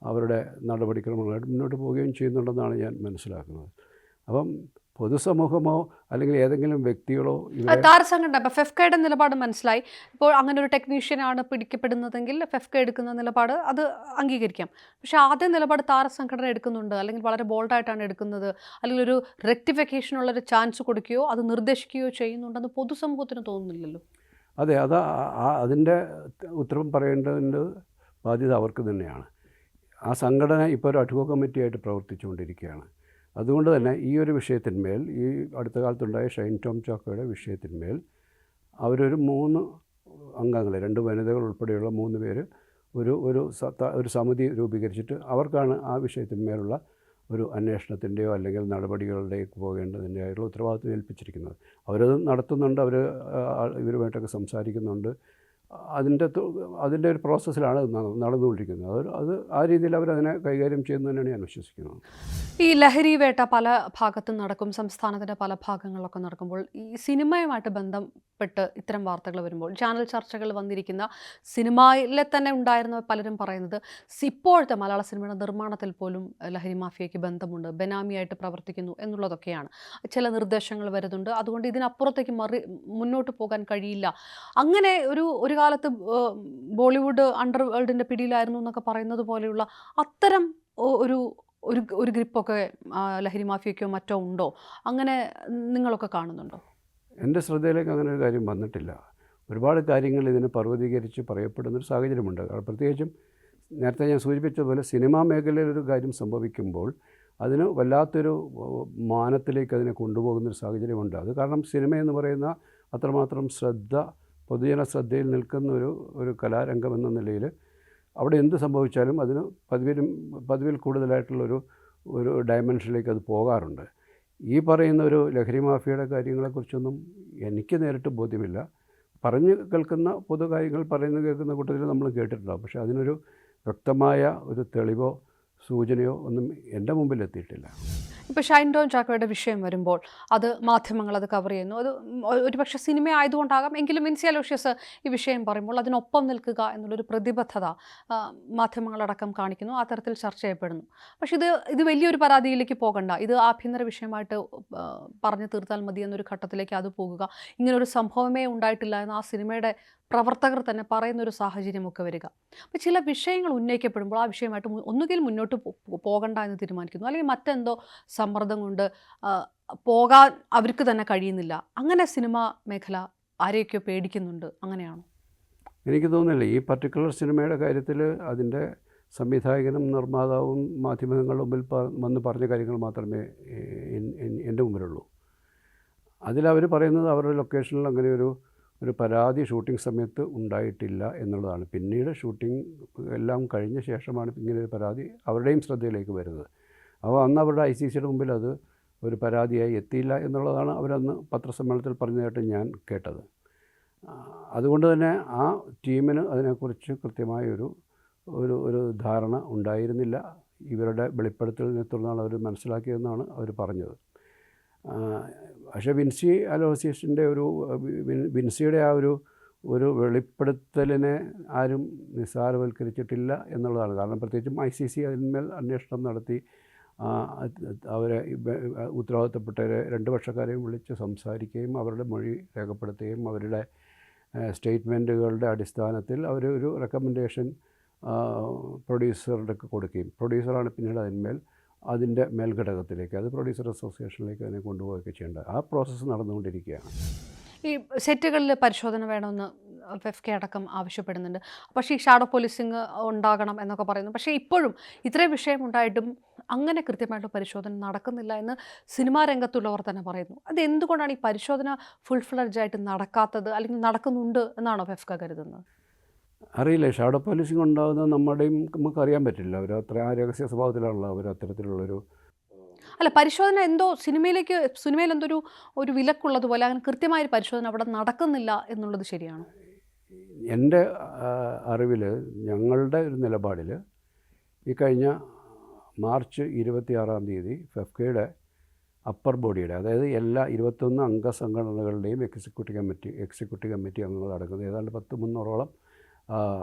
അവരുടെ നടപടിക്രമങ്ങളായിട്ട് മുന്നോട്ട് പോവുകയും ചെയ്യുന്നുണ്ടെന്നാണ് ഞാൻ മനസ്സിലാക്കുന്നത്. അപ്പം പൊതുസമൂഹമോ അല്ലെങ്കിൽ ഏതെങ്കിലും വ്യക്തികളോ താരസംഘടന ഇപ്പോൾ ഫെഫ്കയുടെ നിലപാട് മനസ്സിലായി. ഇപ്പോൾ അങ്ങനെ ഒരു ടെക്നീഷ്യനാണ് പിടിക്കപ്പെടുന്നതെങ്കിൽ ഫെഫ്ക എടുക്കുന്ന നിലപാട് അത് അംഗീകരിക്കാം. പക്ഷേ ആദ്യ നിലപാട് താരസംഘടന എടുക്കുന്നുണ്ട്, അല്ലെങ്കിൽ വളരെ ബോൾഡായിട്ടാണ് എടുക്കുന്നത്, അല്ലെങ്കിൽ ഒരു റെക്ടിഫിക്കേഷനുള്ളൊരു ചാൻസ് കൊടുക്കുകയോ അത് നിർദ്ദേശിക്കുകയോ ചെയ്യുന്നുണ്ടെന്ന് പൊതുസമൂഹത്തിന് തോന്നുന്നില്ലല്ലോ. അതെ, അതിൻ്റെ ഉത്തരം പറയേണ്ടതിൻ്റെ ബാധ്യത അവർക്ക് തന്നെയാണ്. ആ സംഘടന ഇപ്പോൾ ഒരു അഡ്ഹോക് കമ്മിറ്റിയായിട്ട് പ്രവർത്തിച്ചുകൊണ്ടിരിക്കുകയാണ്. അതുകൊണ്ട് തന്നെ ഈ ഒരു വിഷയത്തിന്മേൽ, ഈ അടുത്ത കാലത്തുണ്ടായ ഷൈൻ ടോം ചാക്കോയുടെ വിഷയത്തിന്മേൽ അവരൊരു 3 അംഗങ്ങൾ, 2 വനിതകൾ ഉൾപ്പെടെയുള്ള 3 പേര് ഒരു സമിതി രൂപീകരിച്ചിട്ട് അവർക്കാണ് ആ വിഷയത്തിന്മേലുള്ള ഒരു അന്വേഷണത്തിൻ്റെയോ അല്ലെങ്കിൽ നടപടികളുടെയോ പോകേണ്ടതിൻ്റെ ആയിട്ടുള്ള ഉത്തരവാദിത്വം ഏൽപ്പിച്ചിരിക്കുന്നത്. അവരത് നടത്തുന്നുണ്ട്, അവർ ഇവരുമായിട്ടൊക്കെ സംസാരിക്കുന്നുണ്ട്. അതിൻ്റെ ഒരു പ്രോസസ്സിലാണ് നടന്നുകൊണ്ടിരിക്കുന്നത്. അത് ആ രീതിയിൽ അവരതിനെ കൈകാര്യം ചെയ്യുന്നു തന്നെയാണ് ഞാൻ വിശ്വസിക്കുന്നത്. ഈ ലഹരി വേട്ട പല ഭാഗത്തും നടക്കും, സംസ്ഥാനത്തിൻ്റെ പല ഭാഗങ്ങളിലൊക്കെ നടക്കുമ്പോൾ ഈ സിനിമയുമായിട്ട് ബന്ധപ്പെട്ട് ഇത്തരം വാർത്തകൾ വരുമ്പോൾ ചാനൽ ചർച്ചകൾ വന്നിരിക്കുന്ന സിനിമയിലെ തന്നെ ഉണ്ടായിരുന്ന പലരും പറയുന്നത് ഇപ്പോഴത്തെ മലയാള സിനിമയുടെ നിർമ്മാണത്തിൽ പോലും ലഹരി മാഫിയയ്ക്ക് ബന്ധമുണ്ട്, ബെനാമിയായിട്ട് പ്രവർത്തിക്കുന്നു എന്നുള്ളതൊക്കെയാണ്. ചില നിർദ്ദേശങ്ങൾ വരുന്നുണ്ട്, അതുകൊണ്ട് ഇതിനപ്പുറത്തേക്ക് മുന്നോട്ട് പോകാൻ കഴിയില്ല. അങ്ങനെ ഒരു കാലത്ത് ബോളിവുഡ് അണ്ടർ വേൾഡിൻ്റെ പിടിയിലായിരുന്നു എന്നൊക്കെ പറയുന്നത് പോലെയുള്ള അത്തരം ഒരു ഒരു ഗ്രിപ്പൊക്കെ ലഹരി മാഫിയയ്ക്കോ മറ്റോ ഉണ്ടോ? അങ്ങനെ നിങ്ങളൊക്കെ കാണുന്നുണ്ടോ? എൻ്റെ ശ്രദ്ധയിലേക്ക് അങ്ങനെ ഒരു കാര്യം വന്നിട്ടില്ല. ഒരുപാട് കാര്യങ്ങൾ ഇതിനെ പർവ്വതീകരിച്ച് പറയപ്പെടുന്നൊരു സാഹചര്യമുണ്ട്. പ്രത്യേകിച്ചും നേരത്തെ ഞാൻ സൂചിപ്പിച്ചതുപോലെ സിനിമാ മേഖലയിലൊരു കാര്യം സംഭവിക്കുമ്പോൾ അതിന് വല്ലാത്തൊരു മാനത്തിലേക്ക് അതിനെ കൊണ്ടുപോകുന്നൊരു സാഹചര്യമുണ്ട്. അത് കാരണം സിനിമയെന്ന് പറയുന്ന അത്രമാത്രം പൊതുജന ശ്രദ്ധയിൽ നിൽക്കുന്ന ഒരു കലാരംഗം എന്ന നിലയിൽ അവിടെ എന്ത് സംഭവിച്ചാലും അതിന് പതിവിൽ കൂടുതലായിട്ടുള്ളൊരു ഡയമെൻഷനിലേക്ക് അത് പോകാറുണ്ട്. ഈ പറയുന്ന ഒരു ലഹരി മാഫിയയുടെ കാര്യങ്ങളെക്കുറിച്ചൊന്നും എനിക്ക് നേരിട്ട് ബോധ്യമില്ല. പറഞ്ഞു കേൾക്കുന്ന പൊതു കാര്യങ്ങൾ കേൾക്കുന്ന കൂട്ടത്തിൽ നമ്മൾ കേട്ടിട്ടുണ്ടാകും. പക്ഷേ അതിനൊരു വ്യക്തമായ ഒരു തെളിവോ സൂചനയോ ഒന്നും എൻ്റെ മുമ്പിൽ എത്തിയിട്ടില്ല. ഇപ്പോൾ ഷൈൻ ടോം ചാക്കോയുടെ വിഷയം വരുമ്പോൾ അത് മാധ്യമങ്ങൾ അത് കവർ ചെയ്യുന്നു. അത് ഒരുപക്ഷെ സിനിമ ആയതുകൊണ്ടാകാം, എങ്കിലും വിൻസി അലോഷ്യസ് ഈ വിഷയം പറയുമ്പോൾ അതിനൊപ്പം നിൽക്കുക എന്നുള്ളൊരു പ്രതിബദ്ധത മാധ്യമങ്ങളടക്കം കാണിക്കുന്നു, ആ തരത്തിൽ ചർച്ച ചെയ്യപ്പെടുന്നു. പക്ഷേ ഇത് വലിയൊരു പരാതിയിലേക്ക് പോകണ്ട, ഇത് ആഭ്യന്തര വിഷയമായിട്ട് പറഞ്ഞു തീർത്താൽ മതി എന്നൊരു ഘട്ടത്തിലേക്ക് അത് പോകുക, ഇങ്ങനൊരു സംഭവമേ ഉണ്ടായിട്ടില്ല എന്ന് ആ സിനിമയുടെ പ്രവർത്തകർ തന്നെ പറയുന്നൊരു സാഹചര്യമൊക്കെ വരിക. അപ്പോൾ ചില വിഷയങ്ങൾ ഉന്നയിക്കപ്പെടുമ്പോൾ ആ വിഷയമായിട്ട് ഒന്നുകിൽ മുന്നോട്ട് പോകണ്ട എന്ന് തീരുമാനിക്കുന്നു, അല്ലെങ്കിൽ മറ്റെന്തോ സമ്മർദ്ദം കൊണ്ട് പോകാൻ അവർക്ക് തന്നെ കഴിയുന്നില്ല. അങ്ങനെ സിനിമാ മേഖല ആരെയൊക്കെയോ പേടിക്കുന്നുണ്ട്, അങ്ങനെയാണോ? എനിക്ക് തോന്നുന്നില്ല. ഈ പർട്ടിക്കുലർ സിനിമയുടെ കാര്യത്തിൽ അതിൻ്റെ സംവിധായകനും നിർമ്മാതാവും മാധ്യമങ്ങളുടെ മുമ്പിൽ വന്ന് പറഞ്ഞ കാര്യങ്ങൾ മാത്രമേ എൻ്റെ മുമ്പിലുള്ളൂ. അതിലവർ പറയുന്നത് അവരുടെ ലൊക്കേഷനിൽ അങ്ങനെ ഒരു പരാതി ഷൂട്ടിംഗ് സമയത്ത് ഉണ്ടായിട്ടില്ല എന്നുള്ളതാണ്. പിന്നീട് ഷൂട്ടിംഗ് എല്ലാം കഴിഞ്ഞ ശേഷമാണ് ഇങ്ങനൊരു പരാതി അവരുടെയും ശ്രദ്ധയിലേക്ക് വരുന്നത്. അപ്പോൾ അന്ന് അവരുടെ ICCയുടെ മുമ്പിൽ അത് ഒരു പരാതിയായി എത്തിയില്ല എന്നുള്ളതാണ് അവരന്ന് പത്രസമ്മേളനത്തിൽ പറഞ്ഞതായിട്ട് ഞാൻ കേട്ടത്. അതുകൊണ്ട് തന്നെ ആ ടീമിന് അതിനെക്കുറിച്ച് കൃത്യമായൊരു ധാരണ ഉണ്ടായിരുന്നില്ല. ഇവരുടെ വെളിപ്പെടുത്തലിനെ തുടർന്നാണ് അവർ മനസ്സിലാക്കിയതെന്നാണ് അവർ പറഞ്ഞത്. പക്ഷേ വിൻസി അലോഷ്യസിൻ്റെ വിൻസിയുടെ ആ ഒരു വെളിപ്പെടുത്തലിനെ ആരും നിസ്സാരവൽക്കരിച്ചിട്ടില്ല എന്നുള്ളതാണ്. കാരണം പ്രത്യേകിച്ചും ICC അതിന്മേൽ അന്വേഷണം നടത്തി അവരെ ഉത്തരവാദിത്തപ്പെട്ട 2 പക്ഷക്കാരെയും വിളിച്ച് സംസാരിക്കുകയും അവരുടെ മൊഴി രേഖപ്പെടുത്തുകയും അവരുടെ സ്റ്റേറ്റ്മെൻറ്റുകളുടെ അടിസ്ഥാനത്തിൽ ഒരു റെക്കമെൻഡേഷൻ പ്രൊഡ്യൂസറുടെ കൊടുക്കുകയും പ്രൊഡ്യൂസറാണ് പിന്നീട് അതിൻ്റെ മേൽഘടകത്തിലേക്ക്, അത് പ്രൊഡ്യൂസർ അസോസിയേഷനിലേക്ക് അതിനെ കൊണ്ടുപോവുകയൊക്കെ ചെയ്യേണ്ടത്. ആ പ്രോസസ്സ് നടന്നുകൊണ്ടിരിക്കുകയാണ്. ഈ സെറ്റുകളിൽ പരിശോധന വേണമെന്ന് FK അടക്കം ആവശ്യപ്പെടുന്നുണ്ട്. പക്ഷേ ഈ ഷാഡോ പോലീസിങ് ഉണ്ടാകണം എന്നൊക്കെ പറയുന്നു. പക്ഷേ ഇപ്പോഴും ഇത്രയും വിഷയമുണ്ടായിട്ടും അങ്ങനെ കൃത്യമായിട്ട് പരിശോധന നടക്കുന്നില്ല എന്ന് സിനിമാ രംഗത്തുള്ളവർ തന്നെ പറയുന്നു. അത് എന്തുകൊണ്ടാണ് ഈ പരിശോധന ഫുൾ ഫ്ലെഡ്ജായിട്ട് നടക്കാത്തത്, അല്ലെങ്കിൽ നടക്കുന്നുണ്ട് എന്നാണോ FK കരുതുന്നത്? അറിയില്ല. ഷാഡോ പോലീസിങ് ഉണ്ടാകുന്നത് നമുക്കറിയാൻ പറ്റില്ല. ആ രഹസ്യ സ്വഭാവത്തിലാണല്ലോ അവർ അത്തരത്തിലുള്ളൊരു അല്ല, പരിശോധന എന്തോ സിനിമയിൽ എന്തോ ഒരു വിലക്കുള്ളതുപോലെ അങ്ങനെ കൃത്യമായൊരു പരിശോധന അവിടെ നടക്കുന്നില്ല എന്നുള്ളത് ശരിയാണോ? എൻ്റെ അറിവിൽ ഞങ്ങളുടെ ഒരു നിലപാടിൽ ഈ കഴിഞ്ഞ മാർച്ച് 26-ാം തീയതി FKയുടെ അപ്പർ ബോഡിയുടെ, അതായത് എല്ലാ 21 അംഗ സംഘടനകളുടെയും എക്സിക്യൂട്ടീവ് കമ്മിറ്റി അംഗങ്ങൾ അടങ്ങുന്ന ഏതാണ്ട് 300-ഓളം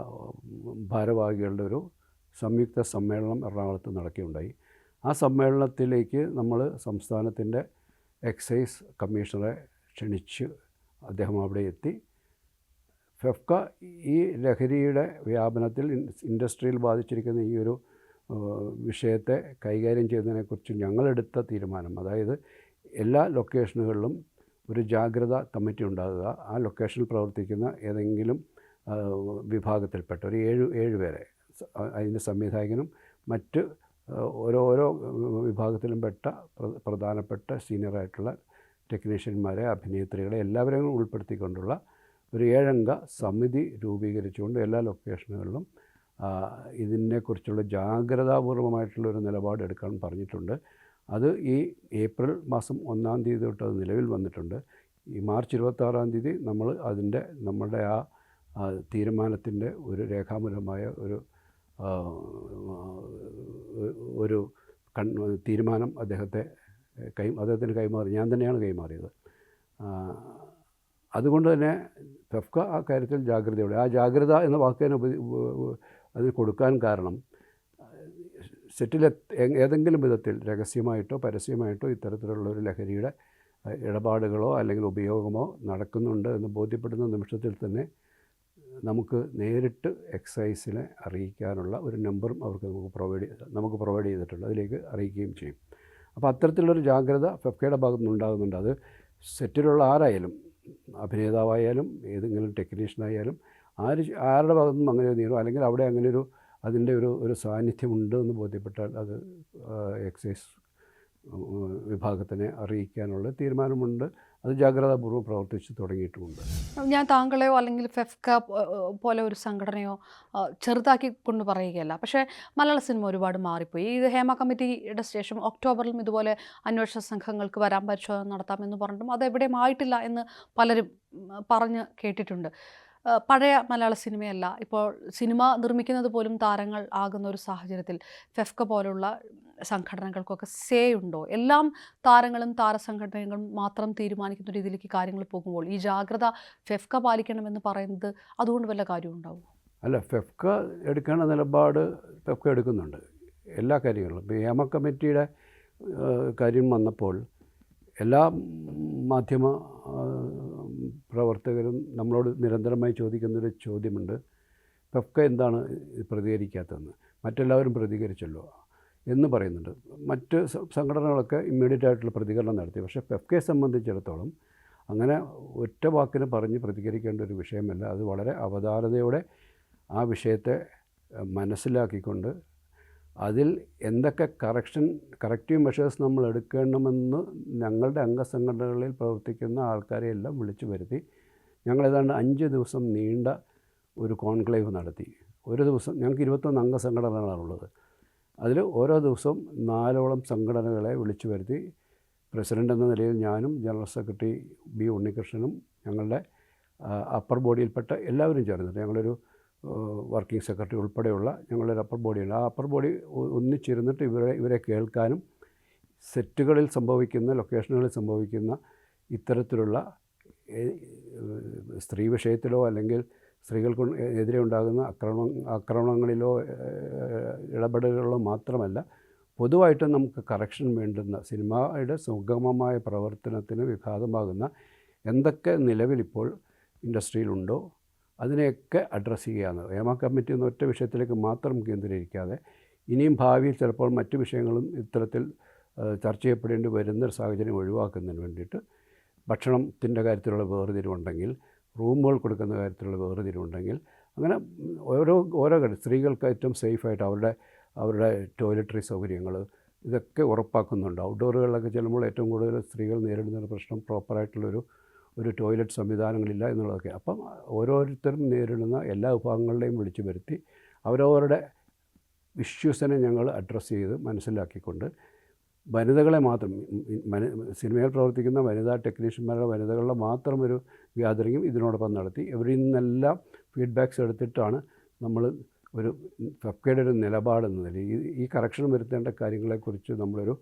ഭാരവാഹികളുടെ ഒരു സംയുക്ത സമ്മേളനം എറണാകുളത്ത് നടക്കുകയുണ്ടായി. ആ സമ്മേളനത്തിലേക്ക് നമ്മൾ സംസ്ഥാനത്തിൻ്റെ എക്സൈസ് കമ്മീഷണറെ ക്ഷണിച്ച് അദ്ദേഹം അവിടെ എത്തി. FK ഈ ലഹരിയുടെ വ്യാപനത്തിൽ ഇൻഡസ്ട്രിയിൽ ബാധിച്ചിരിക്കുന്ന ഈ ഒരു വിഷയത്തെ കൈകാര്യം ചെയ്യുന്നതിനെക്കുറിച്ച് ഞങ്ങളെടുത്ത തീരുമാനം, അതായത് എല്ലാ ലൊക്കേഷനുകളിലും ഒരു ജാഗ്രത കമ്മിറ്റി ഉണ്ടാകുക, ആ ലൊക്കേഷനിൽ പ്രവർത്തിക്കുന്ന ഏതെങ്കിലും വിഭാഗത്തിൽപ്പെട്ട ഒരു 7 പേരെ അതിൻ്റെ സംവിധായകനും മറ്റ് ഓരോരോ വിഭാഗത്തിലും പെട്ട പ്രധാനപ്പെട്ട സീനിയറായിട്ടുള്ള ടെക്നീഷ്യന്മാരെ, അഭിനേത്രികളെ എല്ലാവരെയും ഉൾപ്പെടുത്തിക്കൊണ്ടുള്ള ഒരു 7 അംഗ സമിതി രൂപീകരിച്ചുകൊണ്ട് എല്ലാ ലൊക്കേഷനുകളിലും ഇതിനെക്കുറിച്ചുള്ള ജാഗ്രതാപൂർവമായിട്ടുള്ളൊരു നിലപാട് എടുക്കാൻ പറഞ്ഞിട്ടുണ്ട്. അത് ഈ ഏപ്രിൽ മാസം 1-ാം തീയതി തൊട്ട് അത് നിലവിൽ വന്നിട്ടുണ്ട്. ഈ മാർച്ച് 26-ാം തീയതി നമ്മൾ നമ്മുടെ തീരുമാനത്തിൻ്റെ ഒരു രേഖാമൂലമായ ഒരു തീരുമാനം അദ്ദേഹത്തിന് കൈമാറി. ഞാൻ തന്നെയാണ് കൈമാറിയത്. അതുകൊണ്ട് തന്നെ ഫെഫ്ക ആ കാര്യത്തിൽ ജാഗ്രതയോടെ, ആ ജാഗ്രത എന്ന വാക്കിന് അതിന് കൊടുക്കാൻ കാരണം സെറ്റിൽ ഏതെങ്കിലും വിധത്തിൽ രഹസ്യമായിട്ടോ പരസ്യമായിട്ടോ ഇത്തരത്തിലുള്ള ഒരു ലഹരിയുടെ ഇടപാടുകളോ അല്ലെങ്കിൽ ഉപയോഗമോ നടക്കുന്നുണ്ട് എന്ന് ബോധ്യപ്പെടുന്ന നിമിഷത്തിൽ തന്നെ നമുക്ക് നേരിട്ട് എക്സൈസിനെ അറിയിക്കാനുള്ള ഒരു നമ്പറും നമുക്ക് പ്രൊവൈഡ് ചെയ്തിട്ടുണ്ട്. അതിലേക്ക് അറിയിക്കുകയും ചെയ്യും. അപ്പോൾ അത്തരത്തിലുള്ളൊരു ജാഗ്രത ഫെഫ്കയുടെ ഭാഗത്തു നിന്നുണ്ടാകുന്നുണ്ട്. അത് സെറ്റിലുള്ള ആരായാലും, അഭിനേതാവായാലും ഏതെങ്കിലും ടെക്നീഷ്യനായാലും ആരുടെ ഭാഗത്തു നിന്നും അങ്ങനെ ഒരു നിയമം അല്ലെങ്കിൽ അവിടെ അങ്ങനെ അതിൻ്റെ ഒരു സാന്നിധ്യമുണ്ട് എന്ന് ബോധ്യപ്പെട്ടാൽ അത് എക്സൈസ് വിഭാഗത്തിനെ അറിയിക്കാനുള്ള തീരുമാനമുണ്ട്. അത് ജാഗ്രതാപൂർവ്വം പ്രവർത്തിച്ച് തുടങ്ങിയിട്ടുമുണ്ട്. ഞാൻ താങ്കളെയോ അല്ലെങ്കിൽ ഫെഫ്ക പോലെ ഒരു സംഘടനയോ ചെറുതാക്കി കൊണ്ട് പറയുകയല്ല. പക്ഷേ മലയാള സിനിമ ഒരുപാട് മാറിപ്പോയി. ഇത് ഹേമ കമ്മിറ്റിയുടെ ശേഷം ഒക്ടോബറിലും ഇതുപോലെ അന്വേഷണ സംഘങ്ങൾക്ക് വരാൻ പരിശോധന നടത്താമെന്ന് പറഞ്ഞിട്ടും അതെവിടെയും ആയിട്ടില്ല എന്ന് പലരും പറഞ്ഞ് കേട്ടിട്ടുണ്ട്. പഴയ മലയാള സിനിമയല്ല. ഇപ്പോൾ സിനിമ നിർമ്മിക്കുന്നത് പോലും താരങ്ങൾ ആകുന്ന ഒരു സാഹചര്യത്തിൽ ഫെഫ്ക പോലുള്ള സംഘടനകൾക്കൊക്കെ സേ ഉണ്ടോ? എല്ലാം താരങ്ങളും താരസംഘടനകളും മാത്രം തീരുമാനിക്കുന്ന രീതിയിലേക്ക് കാര്യങ്ങൾ പോകുമ്പോൾ ഈ ജാഗ്രത ഫെഫ്ക പാലിക്കണമെന്ന് പറയുന്നത് അതുകൊണ്ട് വല്ല കാര്യവും ഉണ്ടാവും? അല്ല, ഫെഫ്ക എടുക്കേണ്ട നിലപാട് ഫെഫ്ക എടുക്കുന്നുണ്ട് എല്ലാ കാര്യങ്ങളിലും. ഇപ്പോൾ ഹേമ കമ്മിറ്റിയുടെ കാര്യം വന്നപ്പോൾ എല്ലാ മാധ്യമ പ്രവർത്തകരും നമ്മളോട് നിരന്തരമായി ചോദിക്കുന്നൊരു ചോദ്യമുണ്ട്, ഫെഫ്ക എന്താണ് പ്രതികരിക്കാത്തതെന്ന്. മറ്റെല്ലാവരും പ്രതികരിച്ചല്ലോ എന്ന് പറയുന്നുണ്ട്. മറ്റ് സംഘടനകളൊക്കെ ഇമ്മീഡിയറ്റ് ആയിട്ടുള്ള പ്രതികരണം നടത്തി. പക്ഷേ ഫെഫ്കയെ സംബന്ധിച്ചിടത്തോളം അങ്ങനെ ഒറ്റ വാക്കിന് പറഞ്ഞ് പ്രതികരിക്കേണ്ട ഒരു വിഷയമല്ല. അത് വളരെ അവധാനതയോടെ ആ വിഷയത്തെ മനസ്സിലാക്കിക്കൊണ്ട് അതിൽ എന്തൊക്കെ കറക്റ്റീവ് മെഷേഴ്സ് നമ്മൾ എടുക്കണമെന്ന് ഞങ്ങളുടെ അംഗസംഘടനകളിൽ പ്രവർത്തിക്കുന്ന ആൾക്കാരെ എല്ലാം വിളിച്ചു വരുത്തി ഞങ്ങളേതാണ്ട് 5 ദിവസം നീണ്ട ഒരു കോൺക്ലേവ് നടത്തി. ഒരു ദിവസം ഞങ്ങൾക്ക് 21 അംഗസംഘടനകളാണുള്ളത്. അതിൽ ഓരോ ദിവസവും 4ഓളം സംഘടനകളെ വിളിച്ചു വരുത്തി പ്രസിഡൻ്റ് എന്ന നിലയിൽ ഞാനും ജനറൽ സെക്രട്ടറി ബി ഉണ്ണികൃഷ്ണനും ഞങ്ങളുടെ അപ്പർ ബോഡിയിൽപ്പെട്ട എല്ലാവരും ചേർന്നിട്ട് ഞങ്ങളൊരു വർക്കിംഗ് സെക്രട്ടറി ഉൾപ്പെടെയുള്ള ഞങ്ങളൊരു അപ്പർ ബോഡിയുണ്ട്. ആ അപ്പർ ബോഡി ഒന്നിച്ചിരുന്നിട്ട് ഇവരെ കേൾക്കാനും സെറ്റുകളിൽ സംഭവിക്കുന്ന, ലൊക്കേഷനുകളിൽ സംഭവിക്കുന്ന ഇത്തരത്തിലുള്ള സ്ത്രീ വിഷയത്തിലോ അല്ലെങ്കിൽ സ്ത്രീകൾക്ക് എതിരെ ഉണ്ടാകുന്ന ആക്രമണങ്ങളിലോ ഇടപെടലുകളോ മാത്രമല്ല, പൊതുവായിട്ട് നമുക്ക് കറക്ഷൻ വേണ്ടുന്ന സിനിമയുടെ സുഗമമായ പ്രവർത്തനത്തിന് വിഘാതമാകുന്ന എന്തൊക്കെ നിലവിലിപ്പോൾ ഇൻഡസ്ട്രിയിലുണ്ടോ അതിനെയൊക്കെ അഡ്രസ്സ് ചെയ്യുകയാണ്. ഹേമ കമ്മിറ്റി എന്ന ഒറ്റ വിഷയത്തിലേക്ക് മാത്രം കേന്ദ്രീകരിക്കാതെ ഇനിയും ഭാവിയിൽ ചിലപ്പോൾ മറ്റ് വിഷയങ്ങളും ഇത്തരത്തിൽ ചർച്ച ചെയ്യപ്പെടേണ്ടി വരുന്നൊരു സാഹചര്യം ഒഴിവാക്കുന്നതിന് വേണ്ടിയിട്ട് ഭക്ഷണത്തിൻ്റെ കാര്യത്തിലുള്ള വേർതിരിവുണ്ടെങ്കിൽ, റൂമുകൾ കൊടുക്കുന്ന കാര്യത്തിലുള്ള വേർതിരിവുണ്ടെങ്കിൽ, അങ്ങനെ ഓരോ സ്ത്രീകൾക്ക് ഏറ്റവും സേഫായിട്ട് അവരുടെ ടോയ്ലറ്ററി സൗകര്യങ്ങൾ ഇതൊക്കെ ഉറപ്പാക്കുന്നുണ്ട്. ഔട്ട്ഡോറുകളിലൊക്കെ ചെല്ലുമ്പോൾ ഏറ്റവും കൂടുതൽ സ്ത്രീകൾ നേരിടുന്നൊരു പ്രശ്നം ഒരു ടോയ്ലറ്റ് സംവിധാനങ്ങളില്ല എന്നുള്ളതൊക്കെ. അപ്പം ഓരോരുത്തരും നേരിടുന്ന എല്ലാ വിഭാഗങ്ങളുടെയും വിളിച്ചു വരുത്തി അവരവരുടെ ഇഷ്യൂസിനെ ഞങ്ങൾ അഡ്രസ്സ് ചെയ്ത് മനസ്സിലാക്കിക്കൊണ്ട് വനിതകളെ മാത്രം, സിനിമയിൽ പ്രവർത്തിക്കുന്ന വനിതാ വനിതകളുടെ മാത്രം ഒരു ഗ്യാതറിങ്ങും ഇതിനോടൊപ്പം നടത്തി. ഇവരിൽ നിന്നെല്ലാം ഫീഡ്ബാക്ക്സ് എടുത്തിട്ടാണ് നമ്മൾ ഒരു ഫെഫ്കയുടെ ഒരു നിലപാടെന്ന നിലയിൽ ഈ കറക്ഷൻ വരുത്തേണ്ട കാര്യങ്ങളെക്കുറിച്ച് നമ്മളൊരു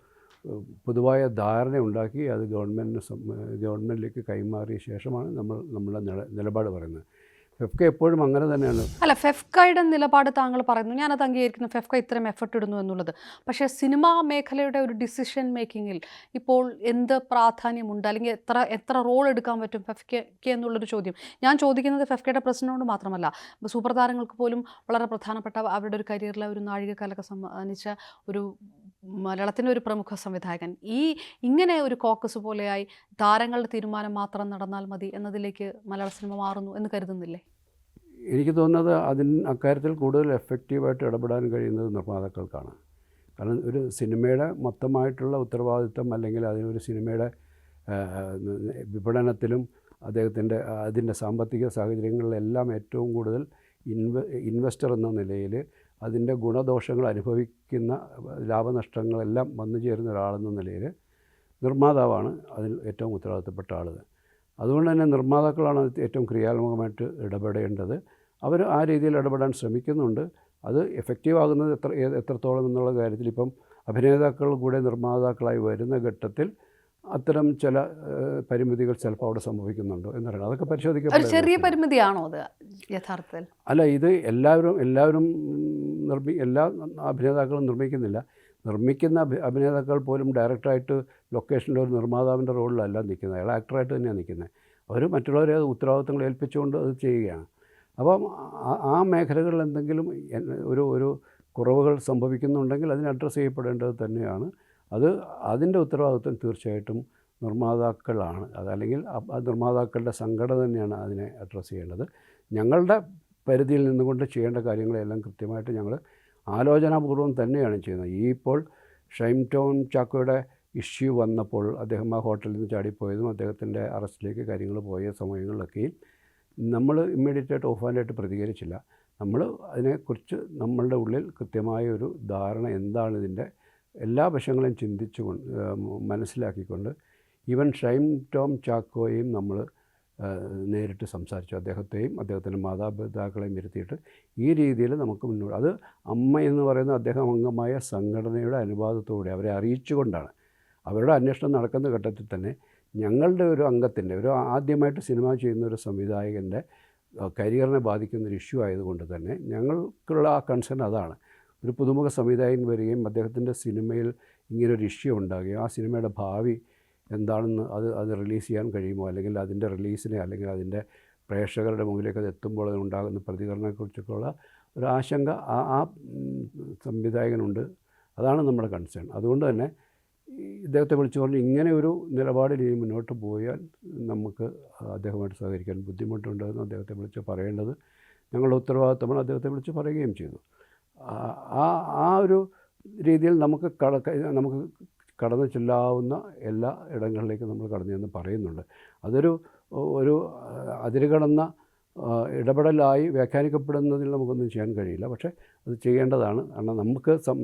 പൊതുവായ ധാരണ ഉണ്ടാക്കി അത് ഗവൺമെൻറ്റിലേക്ക് കൈമാറിയ ശേഷമാണ് നമ്മളുടെ നിലപാട് പറയുന്നത്. ഫെഫ്ക എപ്പോഴും അങ്ങനെ തന്നെയാണ്. അല്ല, ഫെഫ്കയുടെ നിലപാട് താങ്കൾ പറയുന്നു, ഞാനത് അംഗീകരിക്കുന്നു, ഫെഫ്ക ഇത്രയും എഫർട്ട് ഇടുന്നു എന്നുള്ളത്. പക്ഷേ സിനിമാ മേഖലയുടെ ഒരു ഡിസിഷൻ മേക്കിങ്ങിൽ ഇപ്പോൾ എന്ത് പ്രാധാന്യമുണ്ട്, അല്ലെങ്കിൽ എത്ര റോൾ എടുക്കാൻ പറ്റും ഫെഫ്കയ്ക്ക് എന്നുള്ളൊരു ചോദ്യം ഞാൻ ചോദിക്കുന്നത് ഫെഫ്കയുടെ പ്രസിഡന്റിനോട് മാത്രമല്ല. സൂപ്പർ താരങ്ങൾക്ക് പോലും വളരെ പ്രധാനപ്പെട്ട അവരുടെ ഒരു കരിയറിലെ ഒരു നാഴികക്കല്ലൊക്കെ സമ്മാനിച്ച ഒരു മലയാളത്തിൻ്റെ ഒരു പ്രമുഖ സംവിധായകൻ ഇങ്ങനെ ഒരു കോക്കസ് പോലെയായി താരങ്ങളുടെ തീരുമാനം മാത്രം നടന്നാൽ മതി എന്നതിലേക്ക് മലയാള സിനിമ മാറുന്നു എന്ന് കരുതുന്നില്ലേ? എനിക്ക് തോന്നുന്നത് അക്കാര്യത്തിൽ കൂടുതൽ എഫക്റ്റീവായിട്ട് ഇടപെടാൻ കഴിയുന്നത് നിർമ്മാതാക്കൾക്കാണ്. കാരണം ഒരു സിനിമയുടെ മൊത്തമായിട്ടുള്ള ഉത്തരവാദിത്വം അല്ലെങ്കിൽ അതിനൊരു സിനിമയുടെ വിപണനത്തിലും അതിൻ്റെ സാമ്പത്തിക സാഹചര്യങ്ങളിലെല്ലാം ഏറ്റവും കൂടുതൽ ഇൻവെസ്റ്റർ എന്ന നിലയിൽ അതിൻ്റെ ഗുണദോഷങ്ങൾ അനുഭവിക്കുന്ന ലാഭനഷ്ടങ്ങളെല്ലാം വന്നു ചേരുന്ന ഒരാളെന്ന നിലയിൽ നിർമ്മാതാവാണ് അതിൽ ഏറ്റവും ഉത്തരവാദിത്തപ്പെട്ട ആൾ. അതുകൊണ്ട് തന്നെ നിർമ്മാതാക്കളാണ് ഏറ്റവും ക്രിയാത്മകമായിട്ട് ഇടപെടേണ്ടത്. അവർ ആ രീതിയിൽ ഇടപെടാൻ ശ്രമിക്കുന്നുണ്ട്. അത് എഫക്റ്റീവ് ആകുന്നത് എത്രത്തോളം എന്നുള്ള കാര്യത്തിൽ ഇപ്പം അഭിനേതാക്കൾ കൂടെ നിർമ്മാതാക്കളായി വരുന്ന ഘട്ടത്തിൽ അത്തരം ചില പരിമിതികൾ ചിലപ്പോൾ അവിടെ സംഭവിക്കുന്നുണ്ടോ എന്ന് പറയുന്നത് അതൊക്കെ പരിശോധിക്കപ്പെടും. ചെറിയ പരിമിതിയാണോ അത് യഥാർത്ഥത്തിൽ? അല്ല, ഇത് എല്ലാവരും എല്ലാ അഭിനേതാക്കളും നിർമ്മിക്കുന്നില്ല. നിർമ്മിക്കുന്ന അഭിനേതാക്കൾ പോലും ഡയറക്റ്റായിട്ട് ലൊക്കേഷനിൽ ഒരു നിർമ്മാതാവിൻ്റെ റോളിലല്ല നിൽക്കുന്നത്, അയാൾ ആക്ടറായിട്ട് തന്നെയാണ് നിൽക്കുന്നത്. അവർ മറ്റുള്ളവരെ ഉത്തരവാദിത്തങ്ങൾ ഏൽപ്പിച്ചുകൊണ്ട് അത് ചെയ്യുകയാണ്. അപ്പം ആ മേഖലകളിൽ എന്തെങ്കിലും ഒരു കുറവുകൾ സംഭവിക്കുന്നുണ്ടെങ്കിൽ അതിനെ അഡ്രസ്സ് ചെയ്യപ്പെടേണ്ടത് തന്നെയാണ്. അതിൻ്റെ ഉത്തരവാദിത്വം തീർച്ചയായിട്ടും നിർമ്മാതാക്കളാണ്. അതല്ലെങ്കിൽ നിർമ്മാതാക്കളുടെ സംഘടന തന്നെയാണ് അതിനെ അഡ്രസ്സ് ചെയ്യേണ്ടത്. ഞങ്ങളുടെ പരിധിയിൽ നിന്നുകൊണ്ട് ചെയ്യേണ്ട കാര്യങ്ങളെല്ലാം കൃത്യമായിട്ട് ഞങ്ങൾ ആലോചനാപൂർവ്വം തന്നെയാണ് ചെയ്യുന്നത്. ഇപ്പോൾ ഷൈൻ ടോം ചാക്കോയുടെ ഇഷ്യൂ വന്നപ്പോൾ അദ്ദേഹം ആ ഹോട്ടലിൽ നിന്ന് ചാടിപ്പോയതും അദ്ദേഹത്തിൻ്റെ അറസ്റ്റിലേക്ക് കാര്യങ്ങൾ പോയ സമയങ്ങളിലൊക്കെയും നമ്മൾ ഇമ്മീഡിയറ്റായിട്ട് ഓഫാനായിട്ട് പ്രതികരിച്ചില്ല. നമ്മൾ അതിനെക്കുറിച്ച് നമ്മളുടെ ഉള്ളിൽ കൃത്യമായ ഒരു ധാരണ എന്താണ് ഇതിൻ്റെ എല്ലാ വശങ്ങളെയും ചിന്തിച്ചുകൊണ്ട് മനസ്സിലാക്കിക്കൊണ്ട് ഈവൻ ഷൈൻ ടോം ചാക്കോയെയും നമ്മൾ നേരിട്ട് സംസാരിച്ചു. അദ്ദേഹത്തെയും അദ്ദേഹത്തിൻ്റെ മാതാപിതാക്കളെയും ഇരുത്തിയിട്ട് ഈ രീതിയിൽ നമുക്ക് മുന്നോട്ട് അത് അമ്മ എന്ന് പറയുന്ന അദ്ദേഹം അംഗമായ സംഘടനയുടെ അനുവാദത്തോടെ അവരെ അറിയിച്ചുകൊണ്ടാണ്. അവരുടെ അന്വേഷണം നടക്കുന്ന ഘട്ടത്തിൽ തന്നെ ഞങ്ങളുടെ ഒരു അംഗത്തിൻ്റെ ആദ്യമായിട്ട് സിനിമ ചെയ്യുന്ന ഒരു സംവിധായകൻ്റെ കരിയറിനെ ബാധിക്കുന്നൊരു ഇഷ്യൂ ആയതുകൊണ്ട് തന്നെ ഞങ്ങൾക്കുള്ള ആ കൺസേൺ അതാണ്. ഒരു പുതുമുഖ സംവിധായകൻ വരികയും അദ്ദേഹത്തിൻ്റെ സിനിമയിൽ ഇങ്ങനൊരു ഇഷ്യൂ ഉണ്ടാകുകയും ആ സിനിമയുടെ ഭാവി എന്താണെന്ന് അത് റിലീസ് ചെയ്യാൻ കഴിയുമോ, അല്ലെങ്കിൽ അതിൻ്റെ റിലീസിനെ അല്ലെങ്കിൽ അതിൻ്റെ പ്രേക്ഷകരുടെ മുമ്പിലേക്ക് അത് എത്തുമ്പോൾ അതുണ്ടാകുന്ന പ്രതികരണത്തെക്കുറിച്ചൊക്കെയുള്ള ഒരു ആശങ്ക ആ സംവിധായകനുണ്ട്. അതാണ് നമ്മുടെ കൺസേൺ. അതുകൊണ്ട് തന്നെ ഇദ്ദേഹത്തെ വിളിച്ചു പറഞ്ഞു ഇങ്ങനെ ഒരു നിലപാടിൽ ഇനി മുന്നോട്ട് പോയാൽ നമുക്ക് അദ്ദേഹമായിട്ട് സഹകരിക്കാൻ ബുദ്ധിമുട്ടുണ്ടെന്ന് അദ്ദേഹത്തെ വിളിച്ച് പറയേണ്ടത് ഞങ്ങളുടെ ഉത്തരവാദിത്തമാണ്. അദ്ദേഹത്തെ വിളിച്ച് പറയുകയും ചെയ്തു. ആ ഒരു രീതിയിൽ നമുക്ക് കടന്നു ചെല്ലാവുന്ന എല്ലാ ഇടങ്ങളിലേക്കും നമ്മൾ കടന്നു ചെന്ന് പറയുന്നുണ്ട്. അതൊരു അതിരുകടന്ന ഇടപെടലായി വ്യാഖ്യാനിക്കപ്പെടുന്നതിൽ നമുക്കൊന്നും ചെയ്യാൻ കഴിയില്ല. പക്ഷേ അത് ചെയ്യേണ്ടതാണ്. കാരണം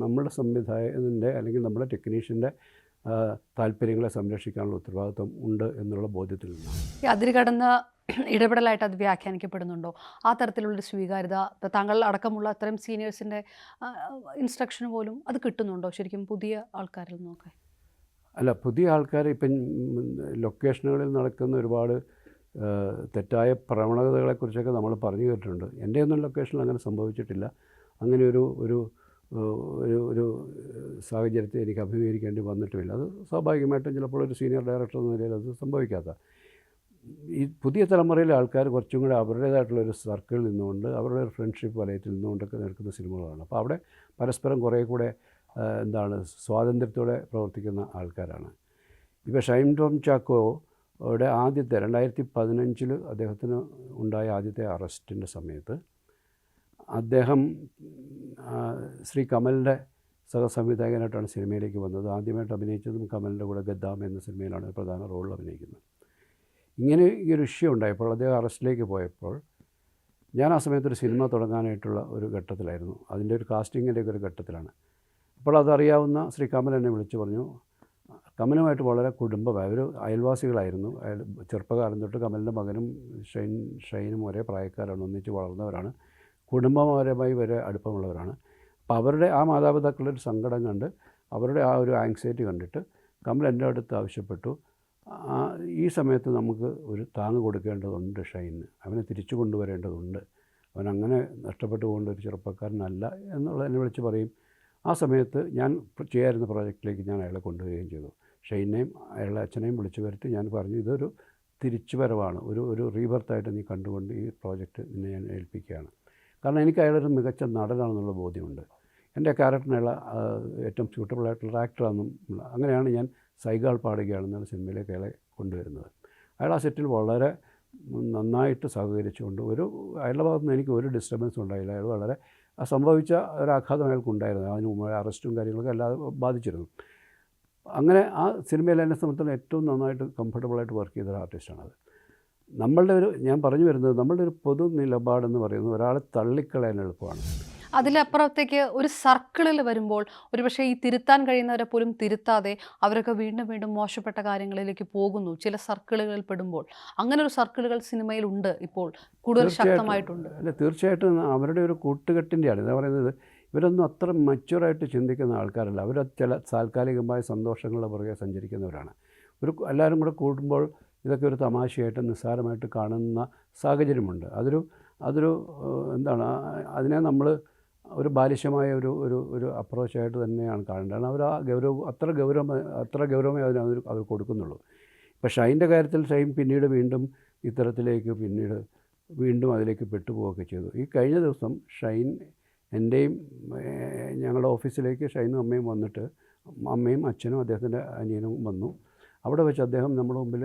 നമ്മുടെ സംവിധായകൻ്റെ അല്ലെങ്കിൽ നമ്മുടെ ടെക്നീഷ്യൻ്റെ താല്പര്യങ്ങളെ സംരക്ഷിക്കാനുള്ള ഉത്തരവാദിത്വം ഉണ്ട് എന്നുള്ള ബോധ്യത്തിൽ നിന്നാണ്. ഈ അതിരുകടന്ന ഇടപെടലായിട്ട് അത് വ്യാഖ്യാനിക്കപ്പെടുന്നുണ്ടോ? ആ തരത്തിലുള്ളൊരു സ്വീകാര്യത താങ്കൾ അടക്കമുള്ള അത്തരം സീനിയേഴ്സിൻ്റെ ഇൻസ്ട്രക്ഷൻ പോലും അത് കിട്ടുന്നുണ്ടോ ശരിക്കും പുതിയ ആൾക്കാരിൽ നിന്നൊക്കെ? അല്ല, പുതിയ ആൾക്കാർ ഇപ്പം ലൊക്കേഷനുകളിൽ നടക്കുന്ന ഒരുപാട് തെറ്റായ പ്രവണതകളെക്കുറിച്ചൊക്കെ നമ്മൾ പറഞ്ഞു കേട്ടിട്ടുണ്ട്. എൻ്റെ ഒന്നും ലൊക്കേഷനിൽ അങ്ങനെ സംഭവിച്ചിട്ടില്ല. അങ്ങനെ ഒരു സാഹചര്യത്തെ എനിക്ക് അഭിമുഖീകരിക്കേണ്ടി വന്നിട്ടുമില്ല. അത് സ്വാഭാവികമായിട്ടും ചിലപ്പോൾ ഒരു സീനിയർ ഡയറക്ടർ എന്ന നിലയിൽ അത് സംഭവിക്കാത്ത ഈ പുതിയ തലമുറയിലെ ആൾക്കാർ കുറച്ചും കൂടെ അവരുടേതായിട്ടുള്ളൊരു സർക്കിളിൽ നിന്നുകൊണ്ട് അവരുടെ ഒരു ഫ്രണ്ട്ഷിപ്പ് വലയത്തിൽ നിന്നുകൊണ്ടൊക്കെ നിൽക്കുന്ന സിനിമകളാണ്. അപ്പോൾ അവിടെ പരസ്പരം കുറേ കൂടെ സ്വാതന്ത്ര്യത്തോടെ പ്രവർത്തിക്കുന്ന ആൾക്കാരാണ്. ഇപ്പോൾ ഷൈൻ ടോം ചാക്കോയുടെ ആദ്യത്തെ 2015 അദ്ദേഹത്തിന് ഉണ്ടായ ആദ്യത്തെ അറസ്റ്റിൻ്റെ സമയത്ത് അദ്ദേഹം ശ്രീ കമലിൻ്റെ സഹസംവിധായകനായിട്ടാണ് സിനിമയിലേക്ക് വന്നത്. ആദ്യമായിട്ട് അഭിനയിച്ചതും കമലിൻ്റെ കൂടെ ഗദ്ദാം എന്ന സിനിമയിലാണ് പ്രധാന റോളിൽ അഭിനയിക്കുന്നത്. ഇങ്ങനെ ഈ ഒരു ഇഷ്യൂ ഉണ്ടായപ്പോൾ അദ്ദേഹം അറസ്റ്റിലേക്ക് പോയപ്പോൾ ഞാൻ ആ സമയത്തൊരു സിനിമ തുടങ്ങാനായിട്ടുള്ള ഒരു ഘട്ടത്തിലായിരുന്നു. അതിൻ്റെ ഒരു കാസ്റ്റിങ്ങിൻ്റെ ഒരു ഘട്ടത്തിലാണ്. അപ്പോൾ അതറിയാവുന്ന ശ്രീ കമൽ എന്നെ വിളിച്ചു പറഞ്ഞു. കമലുമായിട്ട് വളരെ കുടുംബമായി ഒരു അയൽവാസികളായിരുന്നു. ചെറുപ്പകാലം തൊട്ട് കമലിൻ്റെ മകനും ഷൈനും ഒരേ പ്രായക്കാരാണ്, ഒന്നിച്ച് വളർന്നവരാണ്, കുടുംബപരമായി വരെ അടുപ്പമുള്ളവരാണ്. അപ്പോൾ അവരുടെ ആ മാതാപിതാക്കളുടെ ഒരു സങ്കടം കണ്ട് അവരുടെ ആ ഒരു ആങ്സൈറ്റി കണ്ടിട്ട് കമൽ എൻ്റെ അടുത്ത് ആവശ്യപ്പെട്ടു, ഈ സമയത്ത് നമുക്ക് ഒരു താങ്ങ് കൊടുക്കേണ്ടതുണ്ട് ഷൈന്, അവനെ തിരിച്ചു കൊണ്ടുവരേണ്ടതുണ്ട്, അവനങ്ങനെ നഷ്ടപ്പെട്ടു പോകേണ്ട ഒരു ചെറുപ്പക്കാരനല്ല എന്നുള്ളത് എന്നെ വിളിച്ച് പറയും. ആ സമയത്ത് ഞാൻ ചെയ്യായിരുന്ന പ്രോജക്റ്റിലേക്ക് ഞാൻ അയാളെ കൊണ്ടുവരികയും ചെയ്തു. ഷൈനെയും അയാളുടെ അച്ഛനെയും വിളിച്ചു വരുത്തി ഞാൻ പറഞ്ഞു, ഇതൊരു തിരിച്ചുവരവാണ്, ഒരു റീബർത്തായിട്ട് നീ കണ്ടുകൊണ്ട് ഈ പ്രോജക്റ്റ് നിന്നെ ഞാൻ ഏൽപ്പിക്കുകയാണ്. കാരണം എനിക്ക് അയാളൊരു മികച്ച നടനാണെന്നുള്ള ബോധ്യമുണ്ട്. എൻ്റെ ക്യാരക്ടറിനുള്ള ഏറ്റവും സ്യൂട്ടബിളായിട്ടുള്ള ആക്ടറാണെന്നും അങ്ങനെയാണ് ഞാൻ സൈഗാൾ പാടുകയാണെന്നാണ് സിനിമയിലേക്ക് അയാളെ കൊണ്ടുവരുന്നത്. അയാൾ ആ സെറ്റിൽ വളരെ നന്നായിട്ട് സഹകരിച്ചുകൊണ്ട് അയാളുടെ ഭാഗത്ത് നിന്ന് എനിക്ക് ഒരു ഡിസ്റ്റർബൻസും ഉണ്ടായില്ല. അയാൾ വളരെ സംഭവിച്ച ഒരാഘാതം അയാൾക്കുണ്ടായിരുന്നു. അതിന് മുമ്പ് അറസ്റ്റും കാര്യങ്ങളൊക്കെ അല്ലാതെ ബാധിച്ചിരുന്നു. അങ്ങനെ ആ സിനിമയിൽ എന്നെ സംബന്ധിച്ചിടത്തോളം ഏറ്റവും നന്നായിട്ട് കംഫർട്ടബിളായിട്ട് വർക്ക് ചെയ്തൊരു ആർട്ടിസ്റ്റാണത്. ഞാൻ പറഞ്ഞു വരുന്നത് നമ്മളുടെ ഒരു പൊതു നിലപാടെന്ന് പറയുന്നത് ഒരാളെ തള്ളിക്കളയാൻ എളുപ്പമാണ്. അതിലപ്പുറത്തേക്ക് ഒരു സർക്കിളിൽ വരുമ്പോൾ ഒരുപക്ഷെ ഈ തിരുത്താൻ കഴിയുന്നവരെ പോലും തിരുത്താതെ അവരൊക്കെ വീണ്ടും വീണ്ടും മോശപ്പെട്ട കാര്യങ്ങളിലേക്ക് പോകുന്നു ചില സർക്കിളുകളിൽ പെടുമ്പോൾ. അങ്ങനെ ഒരു സർക്കിളുകൾ സിനിമയിലുണ്ട് ഇപ്പോൾ, കൂടുതൽ ശക്തമായിട്ടുണ്ട്. തീർച്ചയായിട്ടും അവരുടെ ഒരു കൂട്ടുകെട്ടിൻ്റെയാണ്. ഇതാ പറയുന്നത്, ഇവരൊന്നും അത്ര മച്യൂറായിട്ട് ചിന്തിക്കുന്ന ആൾക്കാരല്ല. അവർ ചില താൽക്കാലികമായ സന്തോഷങ്ങളുടെ പുറകെ സഞ്ചരിക്കുന്നവരാണ്. എല്ലാവരും കൂടെ കൂടുമ്പോൾ ഇതൊക്കെ ഒരു തമാശയായിട്ട് നിസ്സാരമായിട്ട് കാണുന്ന സാഹചര്യമുണ്ട്. അതൊരു എന്താണ്, അതിനെ നമ്മൾ ഒരു ബാലിശമായ ഒരു അപ്രോച്ചായിട്ട് തന്നെയാണ് കാണേണ്ടത്. കാരണം അവർ അത്ര ഗൗരവമേ അവർ കൊടുക്കുന്നുള്ളൂ. ഇപ്പോൾ ഷൈൻ്റെ കാര്യത്തിൽ ഷൈൻ പിന്നീട് വീണ്ടും ഇത്തരത്തിലേക്ക് വീണ്ടും അതിലേക്ക് പെട്ടുപോവുകയൊക്കെ ചെയ്തു. ഈ കഴിഞ്ഞ ദിവസം ഷൈൻ എൻ്റെയും ഞങ്ങളുടെ ഓഫീസിലേക്ക് ഷൈനും അമ്മയും വന്നിട്ട്, അമ്മയും അച്ഛനും അദ്ദേഹത്തിൻ്റെ അനിയനും വന്നു. അവിടെ വെച്ച് അദ്ദേഹം നമ്മുടെ മുമ്പിൽ